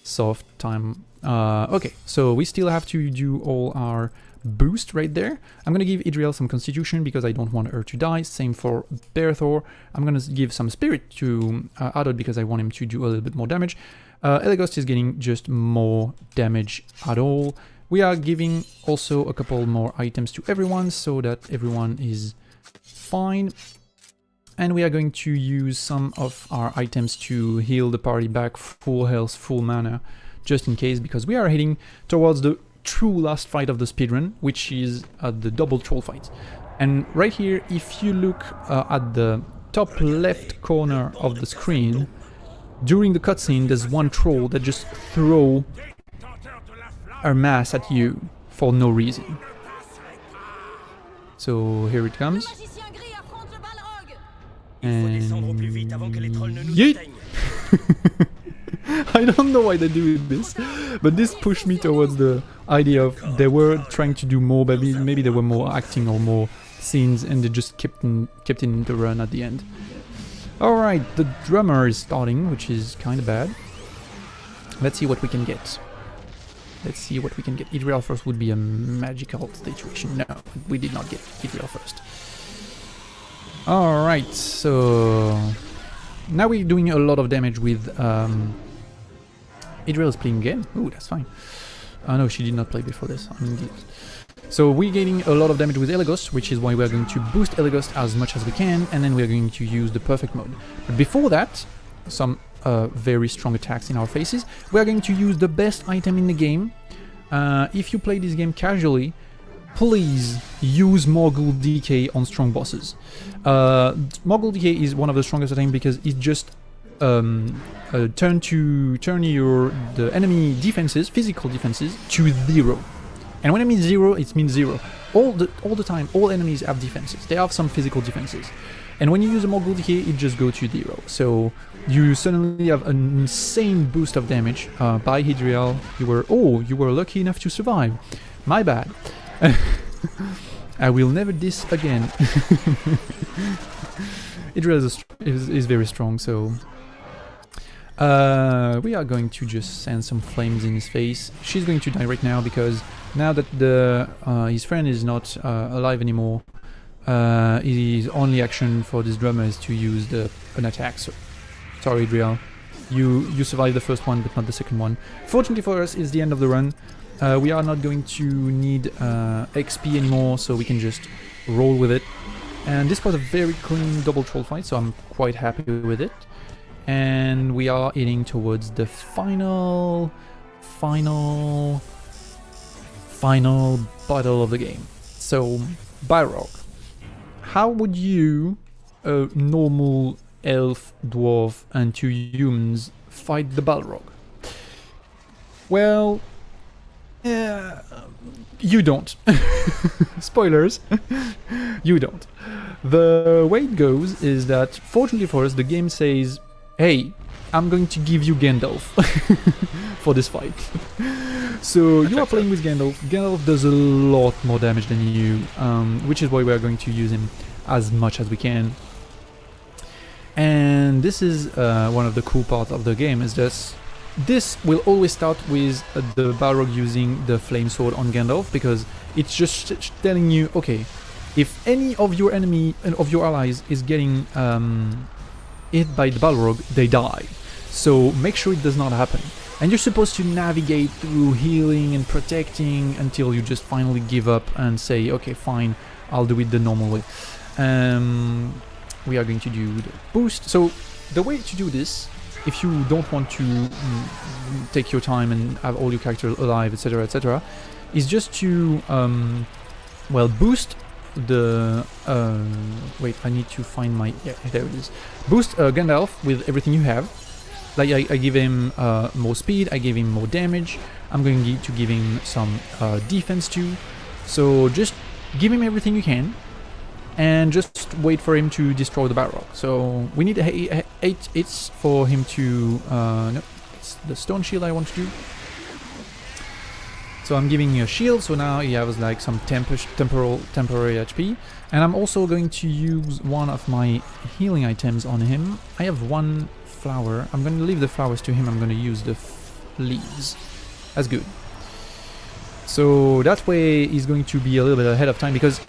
soft time. Okay, so we still have to do all our boost right there. I'm gonna give Idriel some constitution, because I don't want her to die. Same for Berthor. I'm gonna give some spirit to Adod, because I want him to do a little bit more damage. Elegost is getting just more damage at all. We are giving also a couple more items to everyone, so that everyone is fine. And we are going to use some of our items to heal the party back full health, full mana, just in case, because we are heading towards the true last fight of the speedrun, which is the double troll fight. And right here, if you look at the top left corner of the screen, during the cutscene, there's one troll that just throw a mass at you for no reason. So here it comes. And yeet! I don't know why they do this, but this pushed me towards the idea of they were trying to do more, but maybe they were more acting or more scenes, and they just kept in the run at the end. Alright, the drummer is starting, which is kind of bad. Let's see what we can get. Let's see what we can get. Idriel first would be a magical situation. No, we did not get Idriel first. Alright, so... now we're doing a lot of damage with... Idriel is playing again. Ooh, that's fine. No, she did not play before this. I mean, so we're getting a lot of damage with Elagos, which is why we're going to boost Elagos as much as we can, and then we're going to use the perfect mode. But before that, some very strong attacks in our faces. We're going to use the best item in the game. If you play this game casually, please use Morgul DK on strong bosses. Morgul DK is one of the strongest items because it just turn the enemy defenses, physical defenses, to 0. And when I mean 0, it means 0. All the time, all enemies have defenses. They have some physical defenses. And when you use a Morgul DK, it just goes to 0. So you suddenly have an insane boost of damage. By Hidriel, you were lucky enough to survive. My bad. I will never diss again. Hidriel is very strong, so... we are going to just send some flames in his face. She's going to die right now because now that his friend is not alive anymore, his only action for this drummer is to use an attack. So, sorry, Adriel, you survived the first one, but not the second one. Fortunately for us, it's the end of the run. We are not going to need XP anymore, so we can just roll with it. And this was a very clean double troll fight, so I'm quite happy with it. And we are heading towards the final battle of the game. So, Balrog. How would you, a normal elf, dwarf, and 2 humans, fight the Balrog? Well, you don't. Spoilers. You don't. The way it goes is that, fortunately for us, the game says, hey, I'm going to give you Gandalf for this fight. So you are playing with Gandalf. Gandalf does a lot more damage than you, which is why we are going to use him as much as we can. And this is one of the cool parts of the game, is that this will always start with the Balrog using the flame sword on Gandalf, because it's just telling you, okay, if any of your allies is getting hit by the Balrog, they die. So make sure it does not happen. And you're supposed to navigate through healing and protecting until you just finally give up and say, okay, fine, I'll do it the normal way. We are going to do the boost. So the way to do this, if you don't want to take your time and have all your characters alive, etc., is just to, well, boost the... wait, I need to find my... yeah, there it is. Boost Gandalf with everything you have. Like, I give him more speed, I give him more damage, I'm going to give him some defense too. So just give him everything you can, and just wait for him to destroy the Balrog. So we need 8 hits for him to... no, it's the stone shield I want to do. So I'm giving you a shield, so now he has like some temporary HP. And I'm also going to use one of my healing items on him. I have one flower. I'm going to leave the flowers to him. I'm going to use the leaves. That's good. So that way he's going to be a little bit ahead of time, because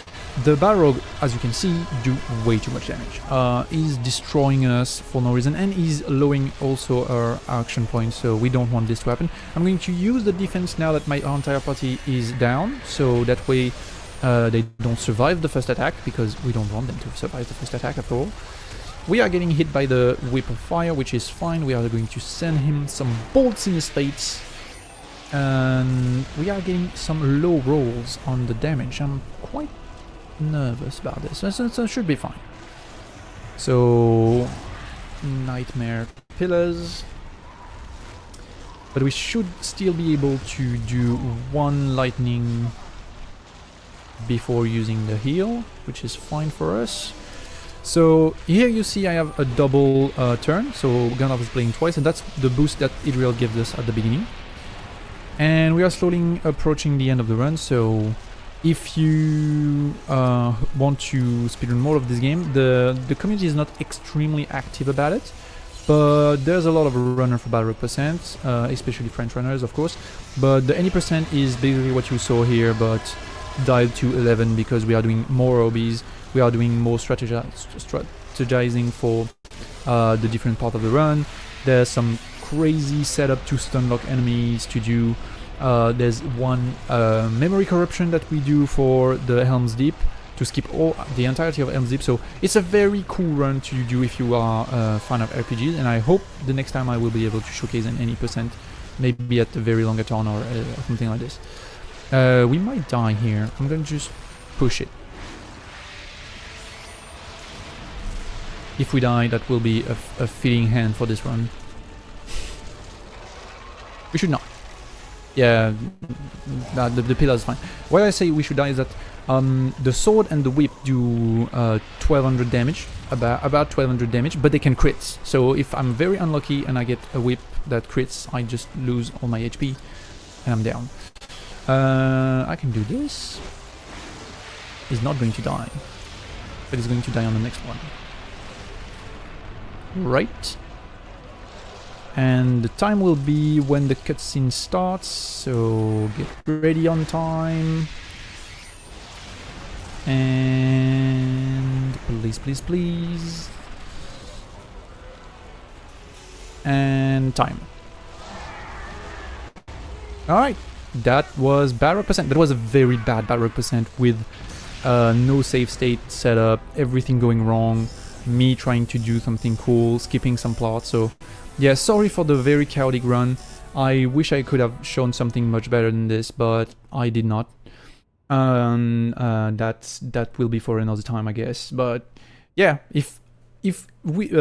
the Balrog, as you can see, do way too much damage. He's destroying us for no reason, and he's lowering also our action points, so we don't want this to happen. I'm going to use the defense now that my entire party is down, so that way they don't survive the first attack, because we don't want them to survive the first attack after all. We are getting hit by the Whip of Fire, which is fine. We are going to send him some bolts in his face. And we are getting some low rolls on the damage. I'm quite nervous about this. So it should be fine. So, Nightmare Pillars. But we should still be able to do one lightning before using the heal, which is fine for us. So here you see I have a double turn, so Gandalf is playing twice, and that's the boost that Idriel gives us at the beginning. And we are slowly approaching the end of the run, so if you want to speedrun more of this game, the community is not extremely active about it, but there's a lot of runners for Balrog percent, especially French runners, of course. But the any percent is basically what you saw here, but dialed to 11 because we are doing more obbies, we are doing more strategizing for the different part of the run. There's some crazy setup to stun lock enemies to do. There's one memory corruption that we do for the Helm's Deep to skip the entirety of Helm's Deep. So it's a very cool run to do if you are a fan of RPGs, and I hope the next time I will be able to showcase an any percent, maybe at a very longer turn or something like this. We might die here. I'm gonna just push it. If we die, that will be a fitting hand for this run. We should not. Yeah, the pillar is fine. Why I say we should die is that the sword and the whip do 1200 damage, about 1200 damage, but they can crit. So if I'm very unlucky and I get a whip that crits, I just lose all my HP and I'm down. I can do this. He's not going to die, but he's going to die on the next one. Right. And the time will be when the cutscene starts, so get ready on time. And please, please, please. And time. Alright, that was Balrog percent. That was a very bad Balrog percent with no save state setup, everything going wrong, me trying to do something cool, skipping some plots, so yeah, sorry for the very chaotic run. I wish I could have shown something much better than this, but I did not. That will be for another time, I guess. But yeah, if we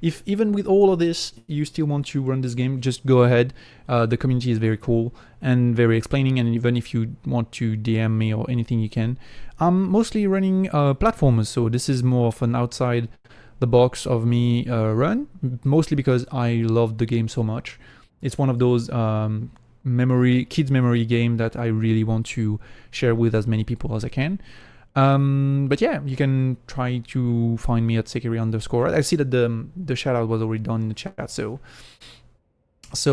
if even with all of this you still want to run this game, just go ahead. The community is very cool and very explaining, and even if you want to DM me or anything, you can. I'm mostly running platformers, so this is more of an outside the box of me run, mostly because I love the game so much. It's one of those kids memory game that I really want to share with as many people as I can. But yeah, you can try to find me at Sekeri _. I see that the shout out was already done in the chat, so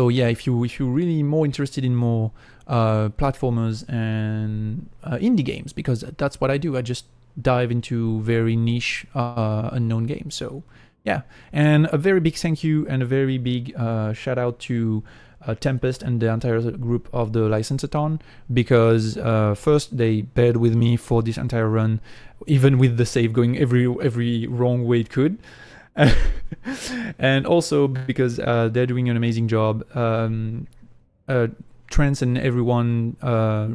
yeah, if you're really more interested in more platformers and indie games, because that's what I do. I just dive into very niche unknown games. So yeah, and a very big thank you and a very big shout out to Tempest and the entire group of the License-a-thon, because first they bared with me for this entire run, even with the save going every wrong way it could. And also because they're doing an amazing job. Trents and everyone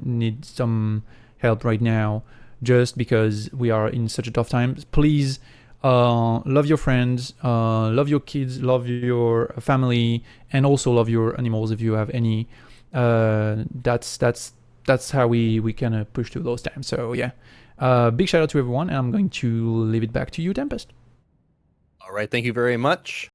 need some help right now, just because we are in such a tough time. Please love your friends, love your kids, love your family, and also love your animals if you have any. That's how we kind of push through those times. So yeah, big shout out to everyone, and I'm going to leave it back to you, Tempest. All right, thank you very much.